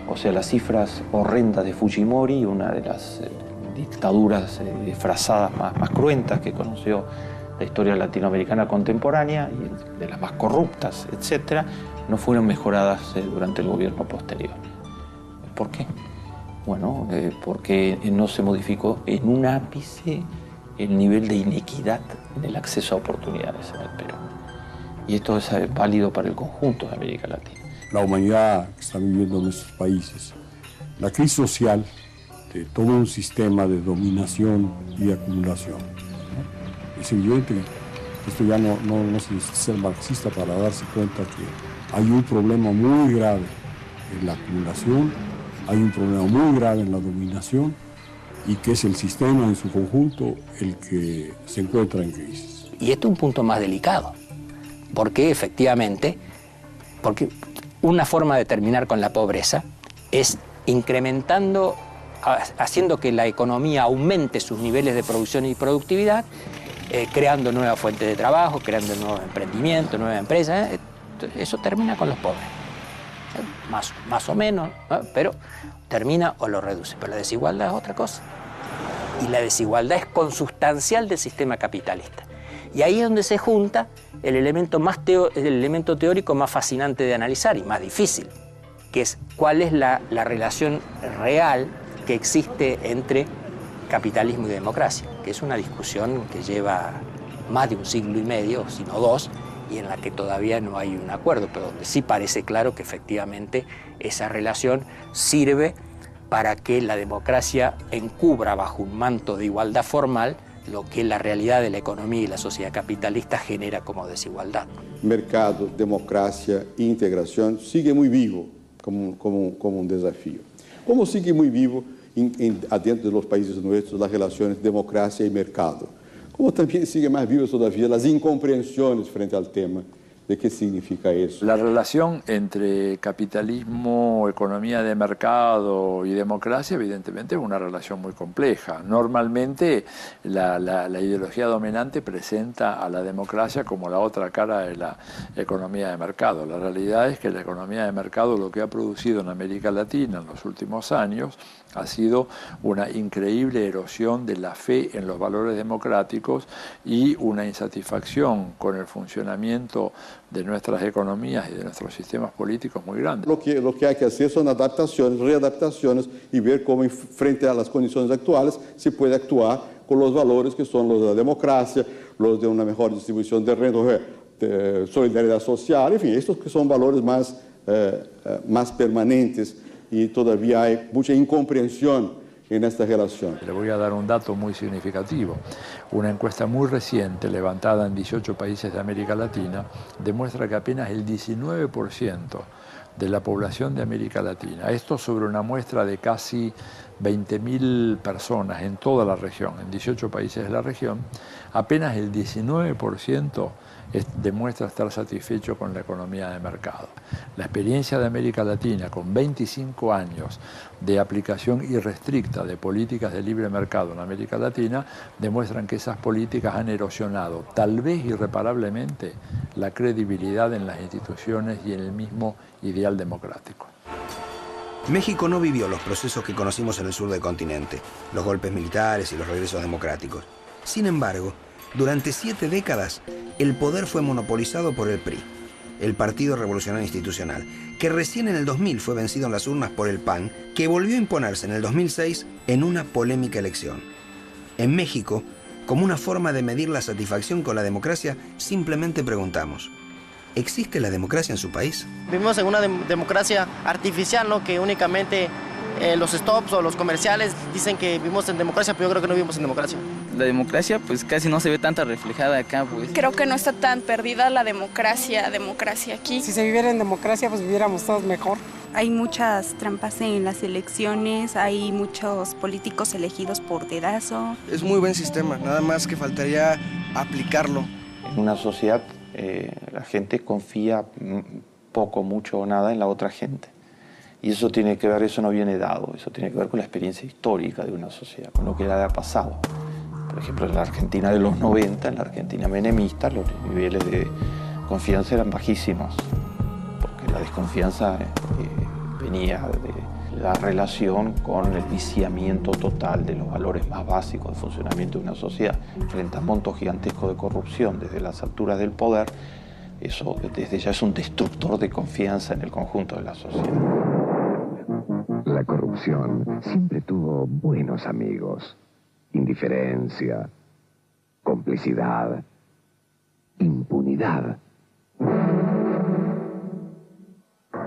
[SPEAKER 15] O sea, las cifras horrendas de Fujimori, una de las dictaduras disfrazadas más cruentas que conoció la historia latinoamericana contemporánea, y de las más corruptas, etc., no fueron mejoradas durante el gobierno posterior. ¿Por qué? Bueno, porque no se modificó en un ápice el nivel de inequidad en el acceso a oportunidades en el Perú. Y esto es válido para el conjunto de América Latina.
[SPEAKER 8] La humanidad que está viviendo en nuestros países, la crisis social de todo un sistema de dominación y acumulación. Es evidente que esto ya no se necesita ser marxista para darse cuenta que hay un problema muy grave en la acumulación, hay un problema muy grave en la dominación, y que es el sistema en su conjunto el que se encuentra en crisis.
[SPEAKER 7] Y esto es un punto más delicado, porque efectivamente, porque una forma de terminar con la pobreza es incrementando, haciendo que la economía aumente sus niveles de producción y productividad, creando nuevas fuentes de trabajo, creando nuevos emprendimientos, nuevas empresas. Eso termina con los pobres. Más o menos, ¿no? Pero termina o lo reduce. Pero la desigualdad es otra cosa. Y la desigualdad es consustancial del sistema capitalista. Y ahí es donde se junta el elemento teórico más fascinante de analizar y más difícil, que es cuál es la relación real que existe entre capitalismo y democracia, que es una discusión que lleva más de un siglo y medio, sino 2, y en la que todavía no hay un acuerdo, pero donde sí parece claro que efectivamente esa relación sirve para que la democracia encubra bajo un manto de igualdad formal lo que la realidad de la economía y la sociedad capitalista genera como desigualdad.
[SPEAKER 1] Mercado, democracia e integración sigue muy vivo como un desafío. Como sigue muy vivo adentro de los países nuestros las relaciones democracia y mercado. Como también sigue más vivas todavía las incomprensiones frente al tema de qué significa eso.
[SPEAKER 20] La relación entre capitalismo, economía de mercado y democracia, evidentemente, es una relación muy compleja. Normalmente, la ideología dominante presenta a la democracia como la otra cara de la economía de mercado. La realidad es que la economía de mercado lo que ha producido en América Latina en los últimos años ha sido una increíble erosión de la fe en los valores democráticos y una insatisfacción con el funcionamiento de nuestras economías y de nuestros sistemas políticos muy grande.
[SPEAKER 1] Lo que hay que hacer son adaptaciones, readaptaciones y ver cómo frente a las condiciones actuales se puede actuar con los valores que son los de la democracia, los de una mejor distribución de renta, de solidaridad social, en fin, estos que son valores más permanentes y todavía hay mucha incomprensión en esta relación.
[SPEAKER 20] Le voy a dar un dato muy significativo. Una encuesta muy reciente, levantada en 18 países de América Latina, demuestra que apenas el 19% de la población de América Latina, esto sobre una muestra de casi 20.000 personas en toda la región, en 18 países de la región, apenas el 19% demuestra estar satisfecho con la economía de mercado. La experiencia de América Latina, con 25 años de aplicación irrestricta de políticas de libre mercado en América Latina, demuestran que esas políticas han erosionado, tal vez irreparablemente, la credibilidad en las instituciones y en el mismo ideal democrático.
[SPEAKER 4] México no vivió los procesos que conocimos en el sur del continente, los golpes militares y los regresos democráticos. Sin embargo, durante 7 décadas, el poder fue monopolizado por el PRI, el Partido Revolucionario Institucional, que recién en el 2000 fue vencido en las urnas por el PAN, que volvió a imponerse en el 2006 en una polémica elección. En México, como una forma de medir la satisfacción con la democracia, simplemente preguntamos: ¿existe la democracia en su país?
[SPEAKER 5] Vivimos en una democracia artificial, ¿no? Que únicamente los stops o los comerciales dicen que vivimos en democracia, pero yo creo que no vivimos en democracia.
[SPEAKER 23] La democracia pues casi no se ve tanto reflejada acá, pues.
[SPEAKER 24] Creo que no está tan perdida la democracia aquí.
[SPEAKER 25] Si se viviera en democracia, pues viviéramos todos mejor.
[SPEAKER 26] Hay muchas trampas en las elecciones, hay muchos políticos elegidos por dedazo.
[SPEAKER 27] Es muy buen sistema, nada más que faltaría aplicarlo.
[SPEAKER 15] En una sociedad la gente confía poco, mucho o nada en la otra gente. Y eso tiene que ver, eso no viene dado, eso tiene que ver con la experiencia histórica de una sociedad, con lo que le ha pasado. Por ejemplo, en la Argentina de los 90, en la Argentina menemista, los niveles de confianza eran bajísimos, porque la desconfianza venía de la relación con el viciamiento total de los valores más básicos de funcionamiento de una sociedad, frente a montos gigantescos de corrupción desde las alturas del poder. Eso desde ya es un destructor de confianza en el conjunto de la sociedad.
[SPEAKER 28] La corrupción siempre tuvo buenos amigos. Indiferencia, complicidad, impunidad.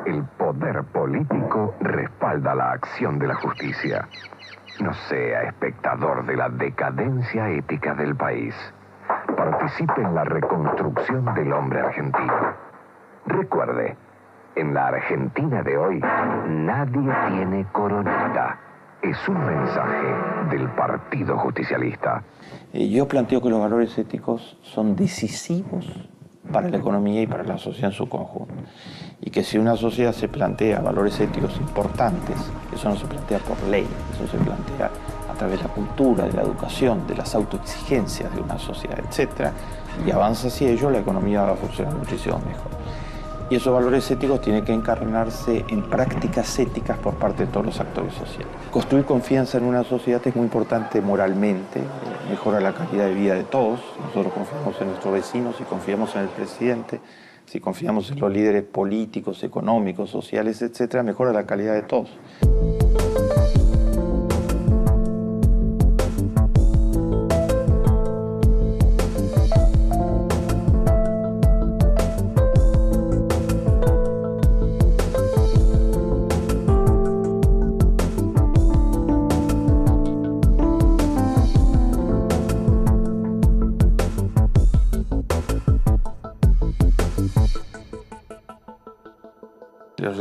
[SPEAKER 28] El poder político respalda la acción de la justicia. No sea espectador de la decadencia ética del país. Participe en la reconstrucción del hombre argentino. Recuerde, en la Argentina de hoy, nadie tiene coronita. Es un mensaje del Partido Justicialista.
[SPEAKER 15] Yo planteo que los valores éticos son decisivos para la economía y para la sociedad en su conjunto. Y que si una sociedad se plantea valores éticos importantes, eso no se plantea por ley, eso se plantea a través de la cultura, de la educación, de las autoexigencias de una sociedad, etc. Y avanza hacia ello, la economía va a funcionar muchísimo mejor. Y esos valores éticos tienen que encarnarse en prácticas éticas por parte de todos los actores sociales. Construir confianza en una sociedad es muy importante moralmente, mejora la calidad de vida de todos. Nosotros confiamos en nuestros vecinos, si confiamos en el presidente, si confiamos en los líderes políticos, económicos, sociales, etc., mejora la calidad de todos.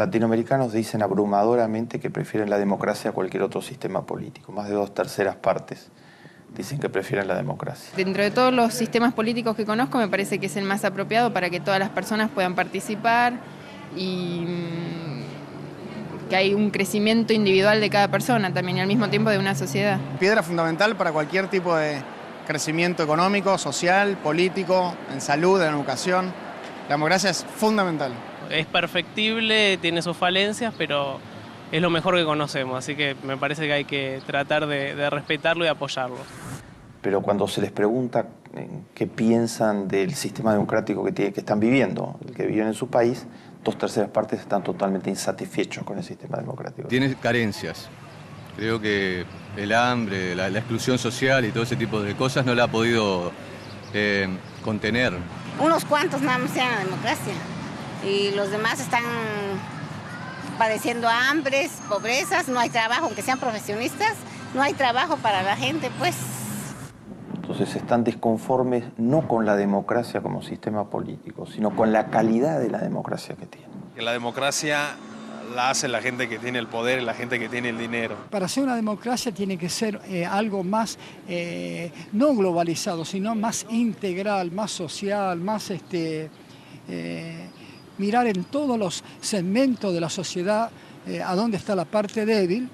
[SPEAKER 15] latinoamericanos dicen abrumadoramente que prefieren la democracia a cualquier otro sistema político. Más de 2/3 partes dicen que prefieren la democracia.
[SPEAKER 2] Dentro de todos los sistemas políticos que conozco, me parece que es el más apropiado para que todas las personas puedan participar y que hay un crecimiento individual de cada persona también y al mismo tiempo de una sociedad.
[SPEAKER 3] Piedra fundamental para cualquier tipo de crecimiento económico, social, político, en salud, en educación. La democracia es fundamental.
[SPEAKER 11] Es perfectible, tiene sus falencias, pero es lo mejor que conocemos, así que me parece que hay que tratar de respetarlo y apoyarlo.
[SPEAKER 15] Pero cuando se les pregunta qué piensan del sistema democrático que están viviendo, el que viven en su país, 2/3 partes están totalmente insatisfechos con el sistema democrático.
[SPEAKER 12] Tiene carencias. Creo que el hambre, la exclusión social y todo ese tipo de cosas no la ha podido contener.
[SPEAKER 13] Unos cuantos nada más tienen la democracia y los demás están padeciendo hambres, pobrezas, no hay trabajo, aunque sean profesionistas, no hay trabajo para la gente, pues.
[SPEAKER 15] Entonces están desconformes no con la democracia como sistema político, sino con la calidad de la democracia que tiene.
[SPEAKER 14] Que la democracia la hace la gente que tiene el poder y la gente que tiene el dinero.
[SPEAKER 16] Para ser una democracia tiene que ser algo más, no globalizado, sino más integral, más social, más mirar en todos los segmentos de la sociedad a dónde está la parte débil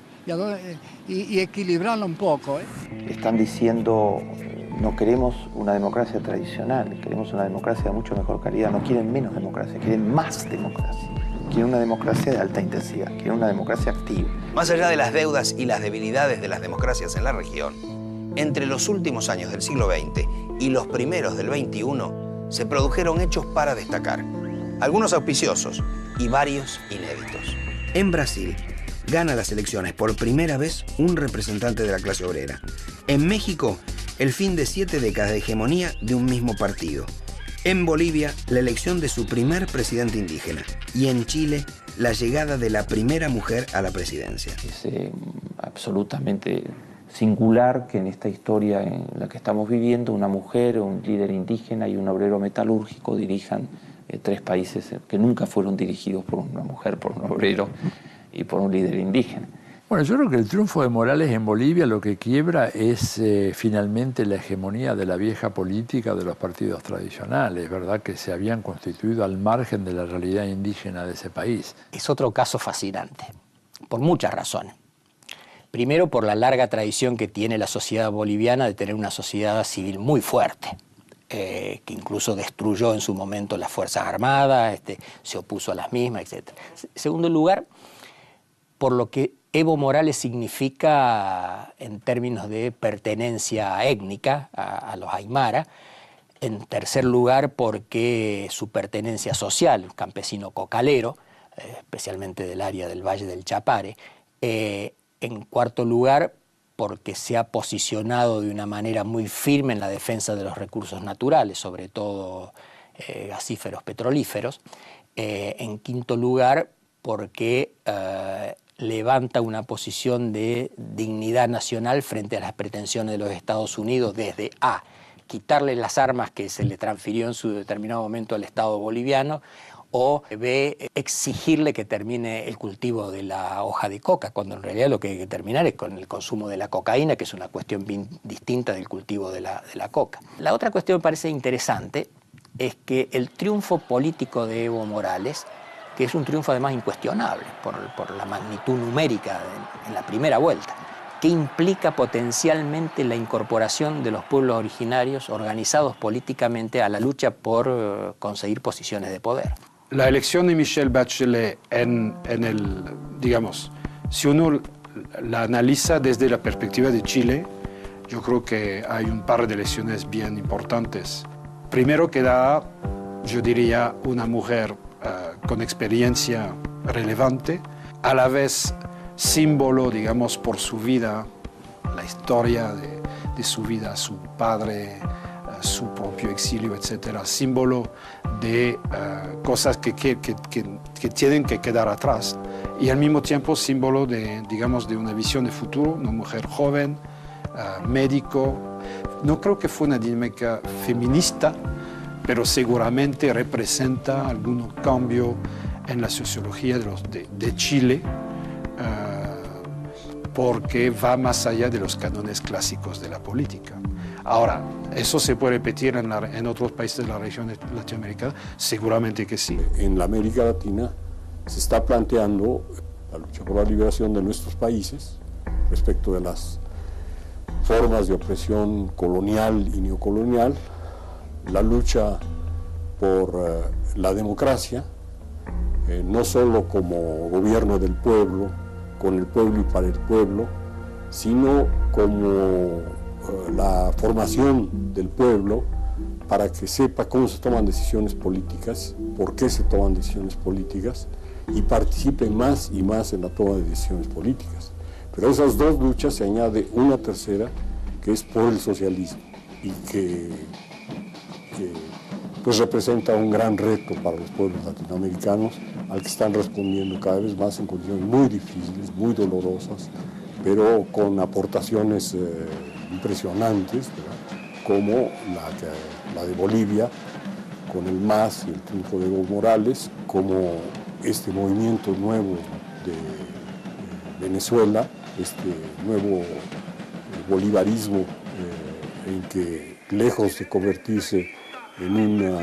[SPEAKER 16] y equilibrarla un poco.
[SPEAKER 15] Están diciendo, no queremos una democracia tradicional, queremos una democracia de mucho mejor calidad, no quieren menos democracia, quieren más democracia. Quieren una democracia de alta intensidad, quieren una democracia activa.
[SPEAKER 4] Más allá de las deudas y las debilidades de las democracias en la región, entre los últimos años del siglo XX y los primeros del XXI, se produjeron hechos para destacar. Algunos auspiciosos y varios inéditos. En Brasil, gana las elecciones por primera vez un representante de la clase obrera. En México, el fin de 7 décadas de hegemonía de un mismo partido. En Bolivia, la elección de su primer presidente indígena. Y en Chile, la llegada de la primera mujer a la presidencia.
[SPEAKER 15] Es absolutamente singular que en esta historia en la que estamos viviendo, una mujer, un líder indígena y un obrero metalúrgico dirijan 3 países que nunca fueron dirigidos por una mujer, por un obrero y por un líder indígena.
[SPEAKER 20] Bueno, yo creo que el triunfo de Morales en Bolivia lo que quiebra es finalmente la hegemonía de la vieja política de los partidos tradicionales, ¿verdad? Que se habían constituido al margen de la realidad indígena de ese país.
[SPEAKER 7] Es otro caso fascinante, por muchas razones. Primero, por la larga tradición que tiene la sociedad boliviana de tener una sociedad civil muy fuerte, que incluso destruyó en su momento las Fuerzas Armadas, se opuso a las mismas, etc. Segundo lugar, por lo que Evo Morales significa en términos de pertenencia étnica a los aymara. En tercer lugar, porque su pertenencia social, campesino cocalero, especialmente del área del Valle del Chapare. En cuarto lugar, porque se ha posicionado de una manera muy firme en la defensa de los recursos naturales, sobre todo gasíferos, petrolíferos. En quinto lugar, porque levanta una posición de dignidad nacional frente a las pretensiones de los Estados Unidos desde A, quitarle las armas que se le transfirió en su determinado momento al Estado boliviano, o B, exigirle que termine el cultivo de la hoja de coca, cuando en realidad lo que hay que terminar es con el consumo de la cocaína, que es una cuestión bien distinta del cultivo de la coca. La otra cuestión que me parece interesante es que el triunfo político de Evo Morales, que es un triunfo además incuestionable por la magnitud numérica en la primera vuelta, que implica potencialmente la incorporación de los pueblos originarios organizados políticamente a la lucha por conseguir posiciones de poder.
[SPEAKER 10] La elección de Michelle Bachelet digamos, si uno la analiza desde la perspectiva de Chile, yo creo que hay un par de lecciones bien importantes. Primero que da, yo diría, una mujer con experiencia relevante, a la vez símbolo, digamos, por su vida, la historia de su vida, su padre, su propio exilio, etc. Símbolo de cosas que tienen que quedar atrás. Y al mismo tiempo símbolo de, digamos, de una visión de futuro, una mujer joven, médico. No creo que fue una dinámica feminista, pero seguramente representa algún cambio en la sociología de Chile, porque va más allá de los cánones clásicos de la política. Ahora, ¿eso se puede repetir en otros países de la región latinoamericana? Seguramente que sí.
[SPEAKER 1] En la América Latina se está planteando la lucha por la liberación de nuestros países respecto de las formas de opresión colonial y neocolonial, la lucha por la democracia, no solo como gobierno del pueblo, con el pueblo y para el pueblo, sino como la formación del pueblo para que sepa cómo se toman decisiones políticas, por qué se toman decisiones políticas y participe más y más en la toma de decisiones políticas. Pero a esas dos luchas se añade una tercera, que es por el socialismo y que pues representa un gran reto para los pueblos latinoamericanos, al que están respondiendo cada vez más en condiciones muy difíciles, muy dolorosas, pero con aportaciones impresionantes, ¿verdad? Como la de Bolivia, con el MAS y el triunfo de Evo Morales, como este movimiento nuevo de Venezuela, este nuevo bolivarismo en que, lejos de convertirse en un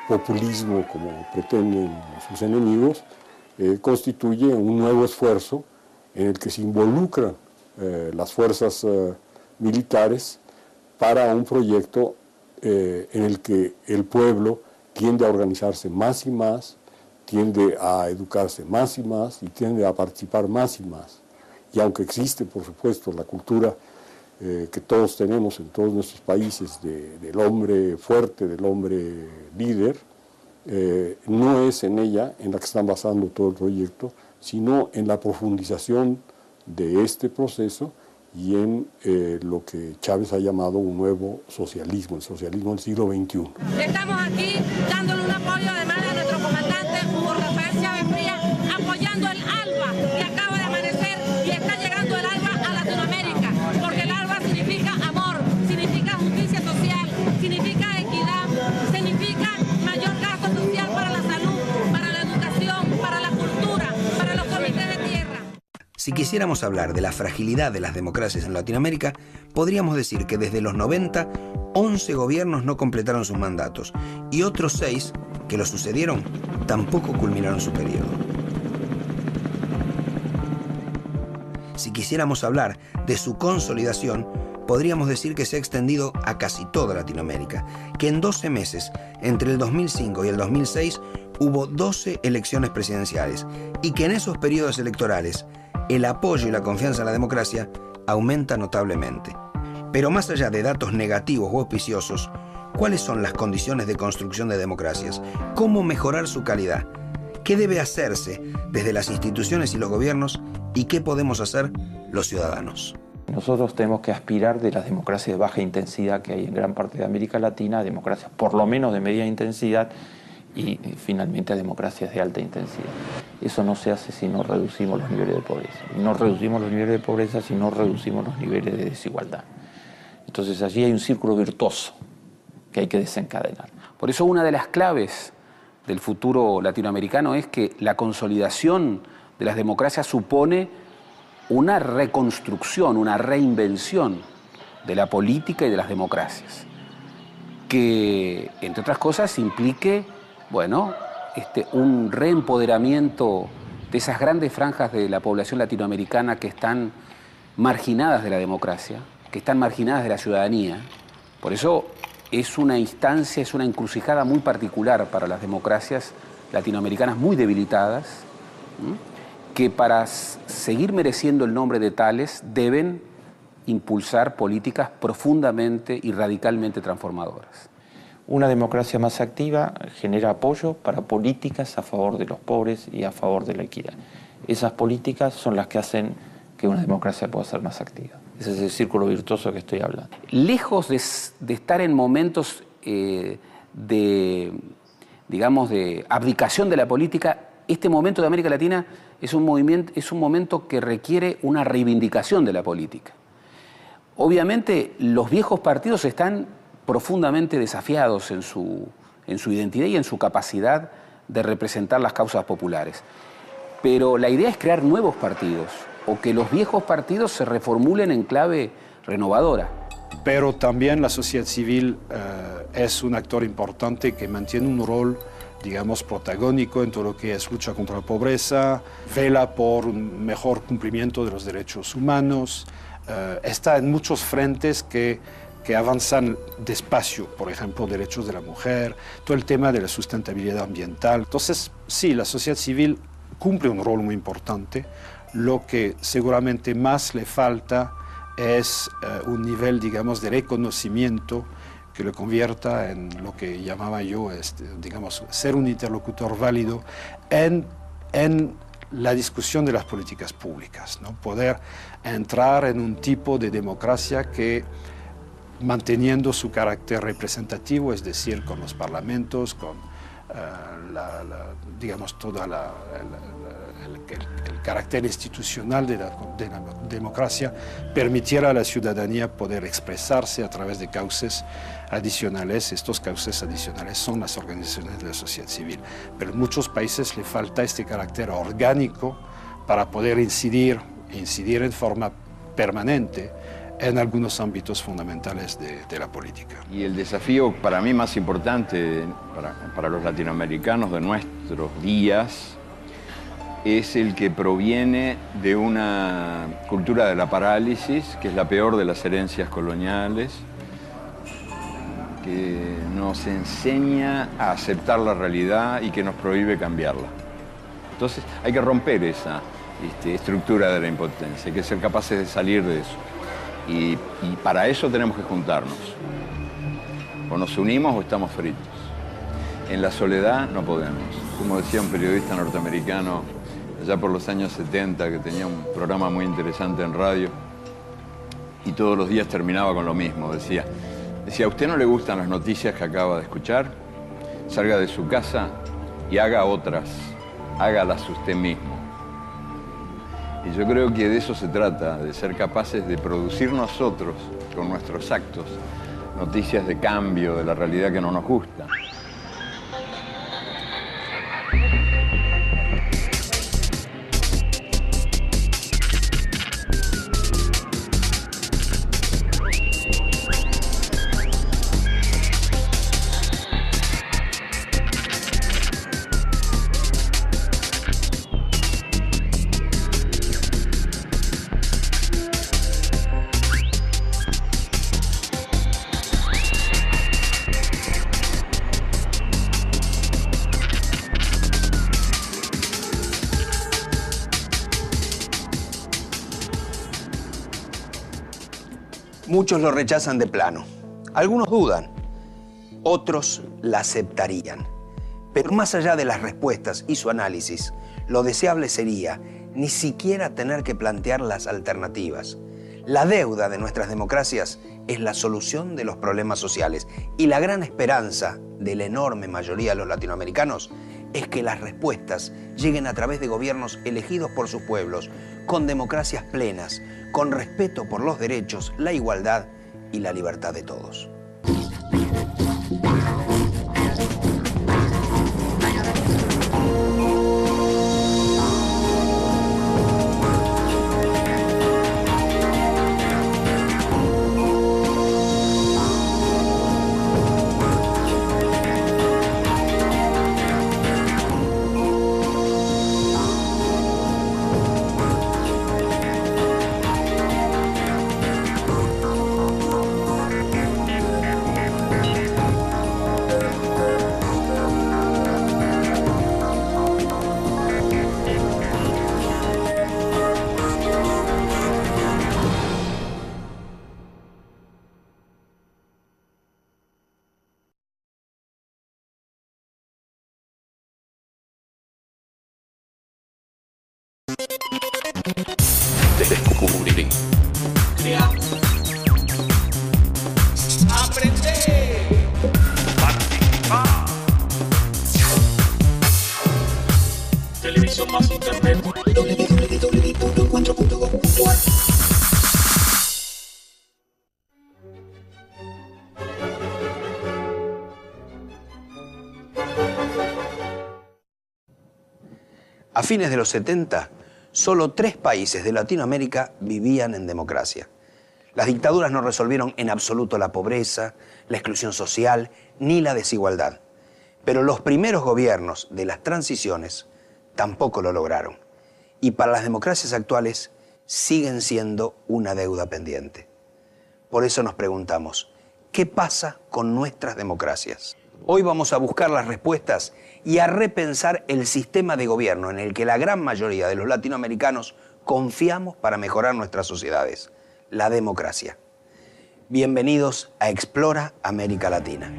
[SPEAKER 1] populismo como pretenden sus enemigos, constituye un nuevo esfuerzo en el que se involucran las fuerzas militares para un proyecto en el que el pueblo tiende a organizarse más y más, tiende a educarse más y más y tiende a participar más y más. Y aunque existe, por supuesto, la cultura que todos tenemos en todos nuestros países del hombre fuerte, del hombre líder, no es en ella en la que están basando todo el proyecto, sino en la profundización de este proceso y en lo que Chávez ha llamado un nuevo socialismo, el socialismo del siglo XXI.
[SPEAKER 6] Estamos aquí dándole un apoyo además a nuestro comandante Hugo Rafael Chávez Frías, apoyando el ALBA que acaba de amanecer y está llegando el ALBA a Latinoamérica, porque el ALBA significa amor, significa justicia social, significa equidad, significa mayor gasto social para la salud, para la educación, para la cultura, para los comités de tierra.
[SPEAKER 4] Si quisiéramos hablar de la fragilidad de las democracias en Latinoamérica, podríamos decir que desde los 90, 11 gobiernos no completaron sus mandatos y otros 6 que los sucedieron tampoco culminaron su periodo. Si quisiéramos hablar de su consolidación, podríamos decir que se ha extendido a casi toda Latinoamérica, que en 12 meses, entre el 2005 y el 2006, hubo 12 elecciones presidenciales y que en esos periodos electorales el apoyo y la confianza en la democracia aumenta notablemente. Pero más allá de datos negativos o auspiciosos, ¿cuáles son las condiciones de construcción de democracias? ¿Cómo mejorar su calidad? ¿Qué debe hacerse desde las instituciones y los gobiernos? ¿Y qué podemos hacer los ciudadanos?
[SPEAKER 15] Nosotros tenemos que aspirar de las democracias de baja intensidad que hay en gran parte de América Latina a democracias por lo menos de media intensidad y finalmente a democracias de alta intensidad. Eso no se hace si no reducimos los niveles de pobreza. Y no reducimos los niveles de pobreza si no reducimos los niveles de desigualdad. Entonces allí hay un círculo virtuoso que hay que desencadenar.
[SPEAKER 8] Por eso una de las claves del futuro latinoamericano es que la consolidación de las democracias supone una reconstrucción, una reinvención de la política y de las democracias, que, entre otras cosas, implique, bueno, un reempoderamiento de esas grandes franjas de la población latinoamericana que están marginadas de la democracia, que están marginadas de la ciudadanía. Por eso es una instancia, es una encrucijada muy particular para las democracias latinoamericanas muy debilitadas, que para seguir mereciendo el nombre de tales deben impulsar políticas profundamente y radicalmente transformadoras.
[SPEAKER 15] Una democracia más activa genera apoyo para políticas a favor de los pobres y a favor de la equidad. Esas políticas son las que hacen que una democracia pueda ser más activa. Ese es el círculo virtuoso que estoy hablando.
[SPEAKER 8] Lejos de estar en momentos de abdicación de la política, este momento de América Latina es un momento que requiere una reivindicación de la política. Obviamente, los viejos partidos están profundamente desafiados en su identidad y en su capacidad de representar las causas populares. Pero la idea es crear nuevos partidos o que los viejos partidos se reformulen en clave renovadora.
[SPEAKER 10] Pero también la sociedad civil es un actor importante que mantiene un rol, digamos, protagónico en todo lo que es lucha contra la pobreza, vela por un mejor cumplimiento de los derechos humanos, está en muchos frentes que avanzan despacio, por ejemplo, derechos de la mujer, todo el tema de la sustentabilidad ambiental. Entonces, sí, la sociedad civil cumple un rol muy importante. Lo que seguramente más le falta es un nivel, digamos, de reconocimiento que lo convierta en lo que llamaba yo, digamos, ser un interlocutor válido en la discusión de las políticas públicas, ¿no? Poder entrar en un tipo de democracia que, manteniendo su carácter representativo, es decir, con los parlamentos, con digamos, todo el carácter institucional de la democracia, permitiera a la ciudadanía poder expresarse a través de cauces adicionales. Estos cauces adicionales son las organizaciones de la sociedad civil. Pero en muchos países le falta este carácter orgánico para poder incidir en forma permanente en algunos ámbitos fundamentales de la política.
[SPEAKER 5] Y el desafío para mí más importante para los latinoamericanos de nuestros días es el que proviene de una cultura de la parálisis, que es la peor de las herencias coloniales, que nos enseña a aceptar la realidad y que nos prohíbe cambiarla. Entonces hay que romper esa estructura de la impotencia, hay que ser capaces de salir de eso. Y para eso tenemos que juntarnos. O nos unimos o estamos fritos. En la soledad no podemos. Como decía un periodista norteamericano allá por los años 70, que tenía un programa muy interesante en radio, y todos los días terminaba con lo mismo. Decía, ¿a usted no le gustan las noticias que acaba de escuchar? Salga de su casa y haga otras. Hágalas usted mismo. Y yo creo que de eso se trata, de ser capaces de producir nosotros, con nuestros actos, noticias de cambio de la realidad que no nos gusta.
[SPEAKER 4] Muchos lo rechazan de plano. Algunos dudan. Otros la aceptarían. Pero más allá de las respuestas y su análisis, lo deseable sería ni siquiera tener que plantear las alternativas. La deuda de nuestras democracias es la solución de los problemas sociales y la gran esperanza de la enorme mayoría de los latinoamericanos es que las respuestas lleguen a través de gobiernos elegidos por sus pueblos, con democracias plenas, con respeto por los derechos, la igualdad y la libertad de todos.
[SPEAKER 28] Descubrir.
[SPEAKER 9] Crear. Aprender. Participar. Televisión más internet.
[SPEAKER 4] A fines de los 70, solo 3 países de Latinoamérica vivían en democracia. Las dictaduras no resolvieron en absoluto la pobreza, la exclusión social ni la desigualdad. Pero los primeros gobiernos de las transiciones tampoco lo lograron. Y para las democracias actuales siguen siendo una deuda pendiente. Por eso nos preguntamos, ¿qué pasa con nuestras democracias? Hoy vamos a buscar las respuestas y a repensar el sistema de gobierno en el que la gran mayoría de los latinoamericanos confiamos para mejorar nuestras sociedades, la democracia. Bienvenidos a Explora América Latina.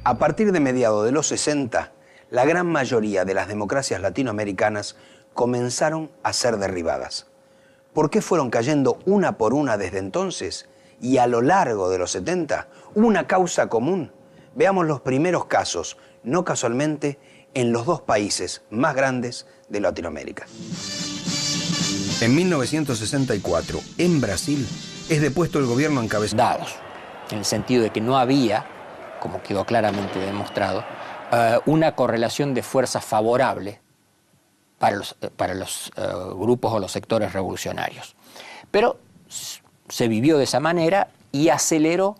[SPEAKER 4] A partir de mediados de los 60, la gran mayoría de las democracias latinoamericanas comenzaron a ser derribadas. ¿Por qué fueron cayendo una por una desde entonces? Y a lo largo de los 70, una causa común. Veamos los primeros casos, no casualmente, en los 2 países más grandes de Latinoamérica. En 1964, en Brasil, es depuesto el gobierno encabezado.
[SPEAKER 7] En el sentido de que no había, como quedó claramente demostrado, una correlación de fuerzas favorable para los grupos o los sectores revolucionarios. Pero se vivió de esa manera y aceleró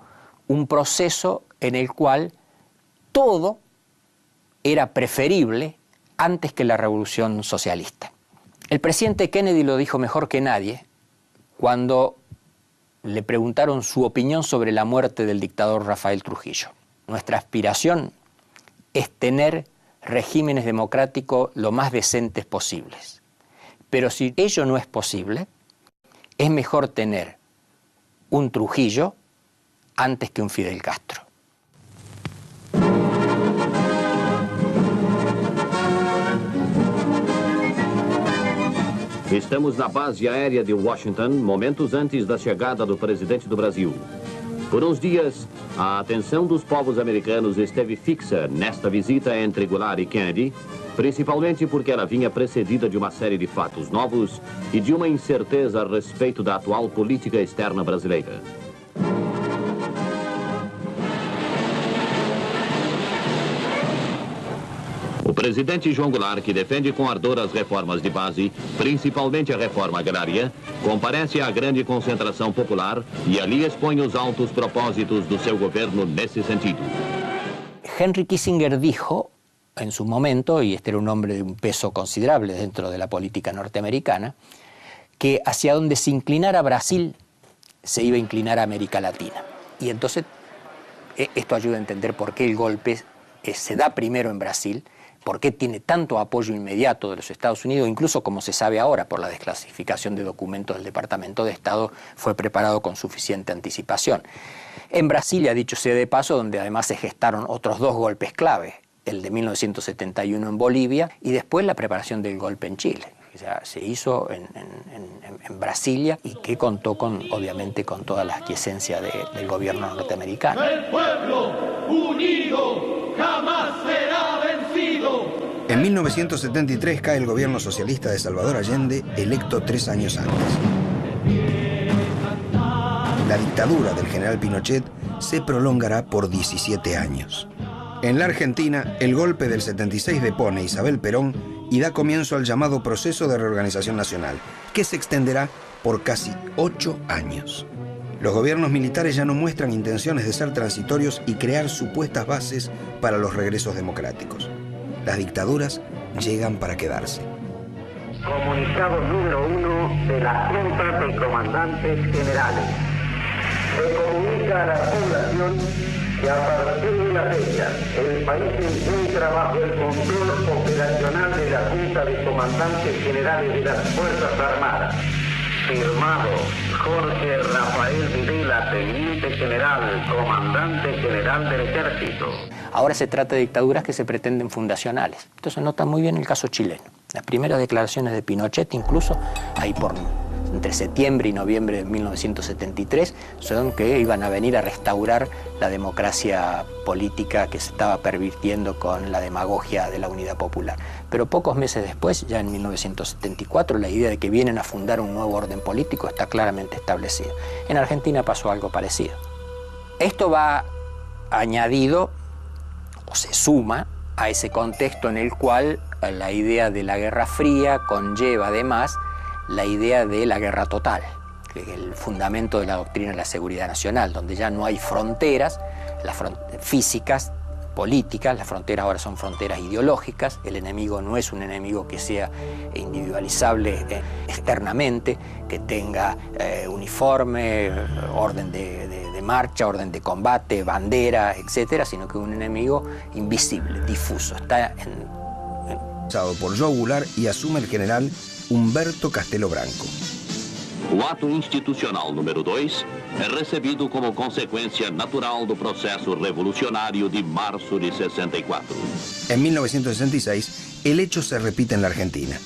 [SPEAKER 7] un proceso en el cual todo era preferible antes que la revolución socialista. El presidente Kennedy lo dijo mejor que nadie cuando le preguntaron su opinión sobre la muerte del dictador Rafael Trujillo. Nuestra aspiración es tener regímenes democráticos lo más decentes posibles. Pero si ello no es posible, es mejor tener un Trujillo antes que un Fidel Castro.
[SPEAKER 17] Estamos na base aérea de Washington, momentos antes da chegada do presidente do Brasil. Por uns dias, a atenção dos povos americanos esteve fixa nesta visita entre Goulart e Kennedy, principalmente porque ela vinha precedida de uma série de fatos novos e de uma incerteza a respeito da atual política externa brasileira. O presidente João Goulart, que defende com ardor as reformas de base, principalmente a reforma agrária, comparece à grande concentração popular e ali expõe os altos propósitos do seu governo nesse sentido.
[SPEAKER 7] Henry Kissinger dijo en su momento, y este era un hombre de un peso considerable dentro de la política norteamericana, que hacia donde se inclinara Brasil, se iba a inclinar a América Latina. Y entonces esto ayuda a entender por qué el golpe se da primero en Brasil, por qué tiene tanto apoyo inmediato de los Estados Unidos, incluso como se sabe ahora por la desclasificación de documentos del Departamento de Estado, fue preparado con suficiente anticipación. En Brasilia, dicho sea de paso, donde además se gestaron otros 2 golpes clave, el de 1971 en Bolivia y después la preparación del golpe en Chile. O sea, se hizo en Brasilia y que contó obviamente con toda la aquiescencia del gobierno norteamericano.
[SPEAKER 9] El pueblo unido jamás será vencido.
[SPEAKER 4] En 1973 cae el gobierno socialista de Salvador Allende, electo 3 años antes. La dictadura del general Pinochet se prolongará por 17 años. En la Argentina, el golpe del 76 depone a Isabel Perón y da comienzo al llamado proceso de reorganización nacional, que se extenderá por casi 8 años. Los gobiernos militares ya no muestran intenciones de ser transitorios y crear supuestas bases para los regresos democráticos. Las dictaduras llegan para quedarse.
[SPEAKER 18] Comunicado número 1 de la Junta de Comandantes Generales. Se comunica a la población que a partir de la fecha el país se encuentra bajo el control operacional de la Junta de Comandantes Generales de las Fuerzas Armadas. Firmado Jorge Rafael Videla, teniente general, comandante general del ejército.
[SPEAKER 7] Ahora se trata de dictaduras que se pretenden fundacionales. Esto se nota muy bien en el caso chileno. Las primeras declaraciones de Pinochet, incluso ahí entre septiembre y noviembre de 1973, son que iban a venir a restaurar la democracia política que se estaba pervirtiendo con la demagogia de la Unidad Popular. Pero pocos meses después, ya en 1974, la idea de que vienen a fundar un nuevo orden político está claramente establecida. En Argentina pasó algo parecido. Esto va añadido o se suma a ese contexto en el cual la idea de la Guerra Fría conlleva además la idea de la guerra total, que es el fundamento de la doctrina de la seguridad nacional, donde ya no hay fronteras, físicas, políticas, las fronteras ahora son fronteras ideológicas, el enemigo no es un enemigo que sea individualizable externamente, que tenga uniforme, orden de marcha, orden de combate, bandera, etcétera, sino que es un enemigo invisible, difuso, está
[SPEAKER 4] por João Goulart y asume el general Humberto Castelo Branco.
[SPEAKER 17] O ato institucional número 2 é recebido como consequência natural do processo revolucionário de março de 64.
[SPEAKER 4] En 1966, el hecho se repite en la Argentina.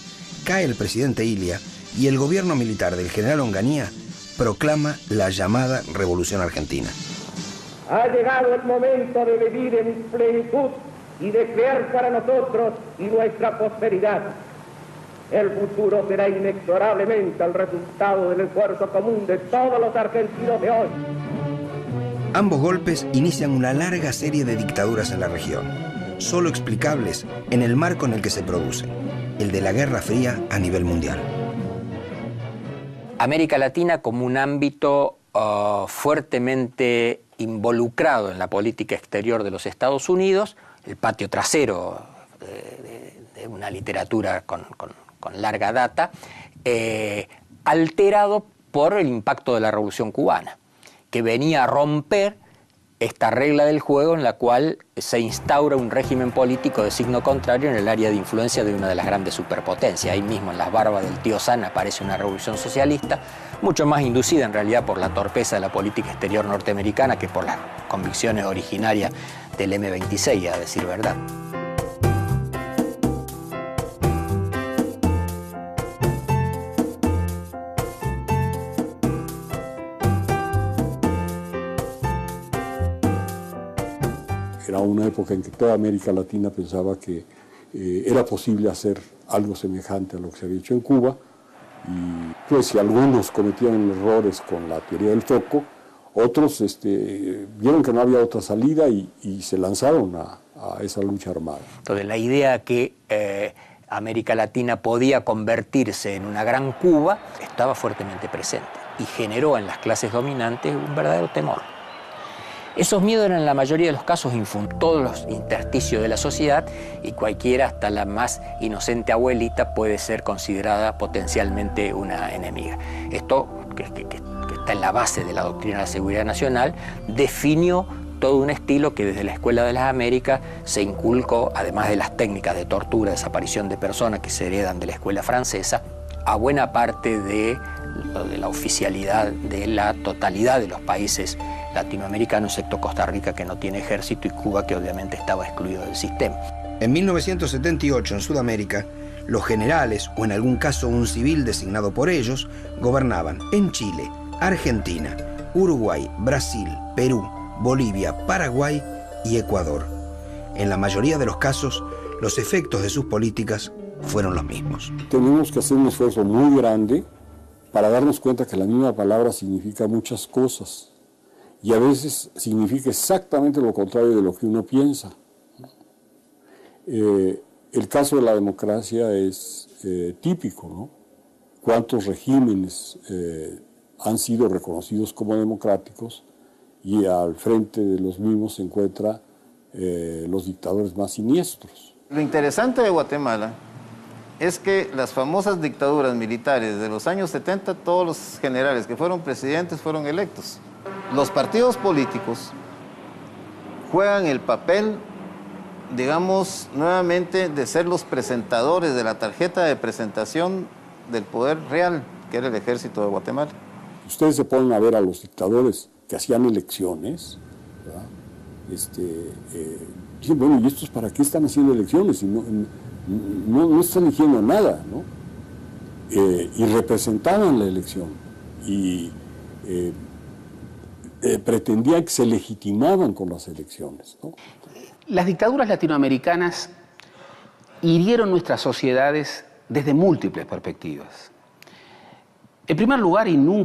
[SPEAKER 4] Cae el presidente Ilia y el gobierno militar del general Onganía proclama la llamada Revolución Argentina.
[SPEAKER 18] Ha llegado el momento de vivir en plenitud y de crear para nosotros y nuestra posteridad. El futuro será inexorablemente el resultado del esfuerzo común de todos los argentinos de hoy.
[SPEAKER 4] Ambos golpes inician una larga serie de dictaduras en la región, solo explicables en el marco en el que se produce, el de la Guerra Fría a nivel mundial.
[SPEAKER 7] América Latina como un ámbito fuertemente involucrado en la política exterior de los Estados Unidos, el patio trasero de una literatura con larga data, alterado por el impacto de la Revolución Cubana, que venía a romper esta regla del juego en la cual se instaura un régimen político de signo contrario en el área de influencia de una de las grandes superpotencias. Ahí mismo en las barbas del tío San aparece una revolución socialista, mucho más inducida en realidad por la torpeza de la política exterior norteamericana que por las convicciones originarias del M-26, a decir verdad.
[SPEAKER 1] Era una época en que toda América Latina pensaba que era posible hacer algo semejante a lo que se había hecho en Cuba. Y pues si algunos cometían errores con la teoría del foco, otros vieron que no había otra salida y se lanzaron a esa lucha armada.
[SPEAKER 7] Entonces la idea que América Latina podía convertirse en una gran Cuba estaba fuertemente presente y generó en las clases dominantes un verdadero temor. Esos miedos eran en la mayoría de los casos todos los intersticios de la sociedad y cualquiera, hasta la más inocente abuelita, puede ser considerada potencialmente una enemiga. Esto, que está en la base de la doctrina de la seguridad nacional, definió todo un estilo que desde la Escuela de las Américas se inculcó, además de las técnicas de tortura, desaparición de personas que se heredan de la escuela francesa, a buena parte de la oficialidad de la totalidad de los países latinoamericanos, excepto Costa Rica, que no tiene ejército, y Cuba, que obviamente estaba excluido del sistema.
[SPEAKER 4] En 1978, en Sudamérica, los generales, o en algún caso un civil designado por ellos, gobernaban en Chile, Argentina, Uruguay, Brasil, Perú, Bolivia, Paraguay y Ecuador. En la mayoría de los casos, los efectos de sus políticas fueron los mismos.
[SPEAKER 1] Tenemos que hacer un esfuerzo muy grande para darnos cuenta que la misma palabra significa muchas cosas y a veces significa exactamente lo contrario de lo que uno piensa. El caso de la democracia es típico, ¿no? ¿Cuántos regímenes han sido reconocidos como democráticos y al frente de los mismos se encuentran los dictadores más siniestros?
[SPEAKER 19] Lo interesante de Guatemala es que las famosas dictaduras militares de los años 70, todos los generales que fueron presidentes fueron electos. Los partidos políticos juegan el papel, digamos, nuevamente de ser los presentadores de la tarjeta de presentación del poder real, que era el ejército de Guatemala.
[SPEAKER 2] ustedes se ponen a ver a los dictadores que hacían elecciones, ¿verdad? Dicen, bueno, ¿y estos para qué están haciendo elecciones? Y no están eligiendo nada, ¿no? Y representaban la elección y pretendían que se legitimaban con las elecciones, ¿no?
[SPEAKER 8] Las dictaduras latinoamericanas hirieron nuestras sociedades desde múltiples perspectivas. En primer lugar, y nunca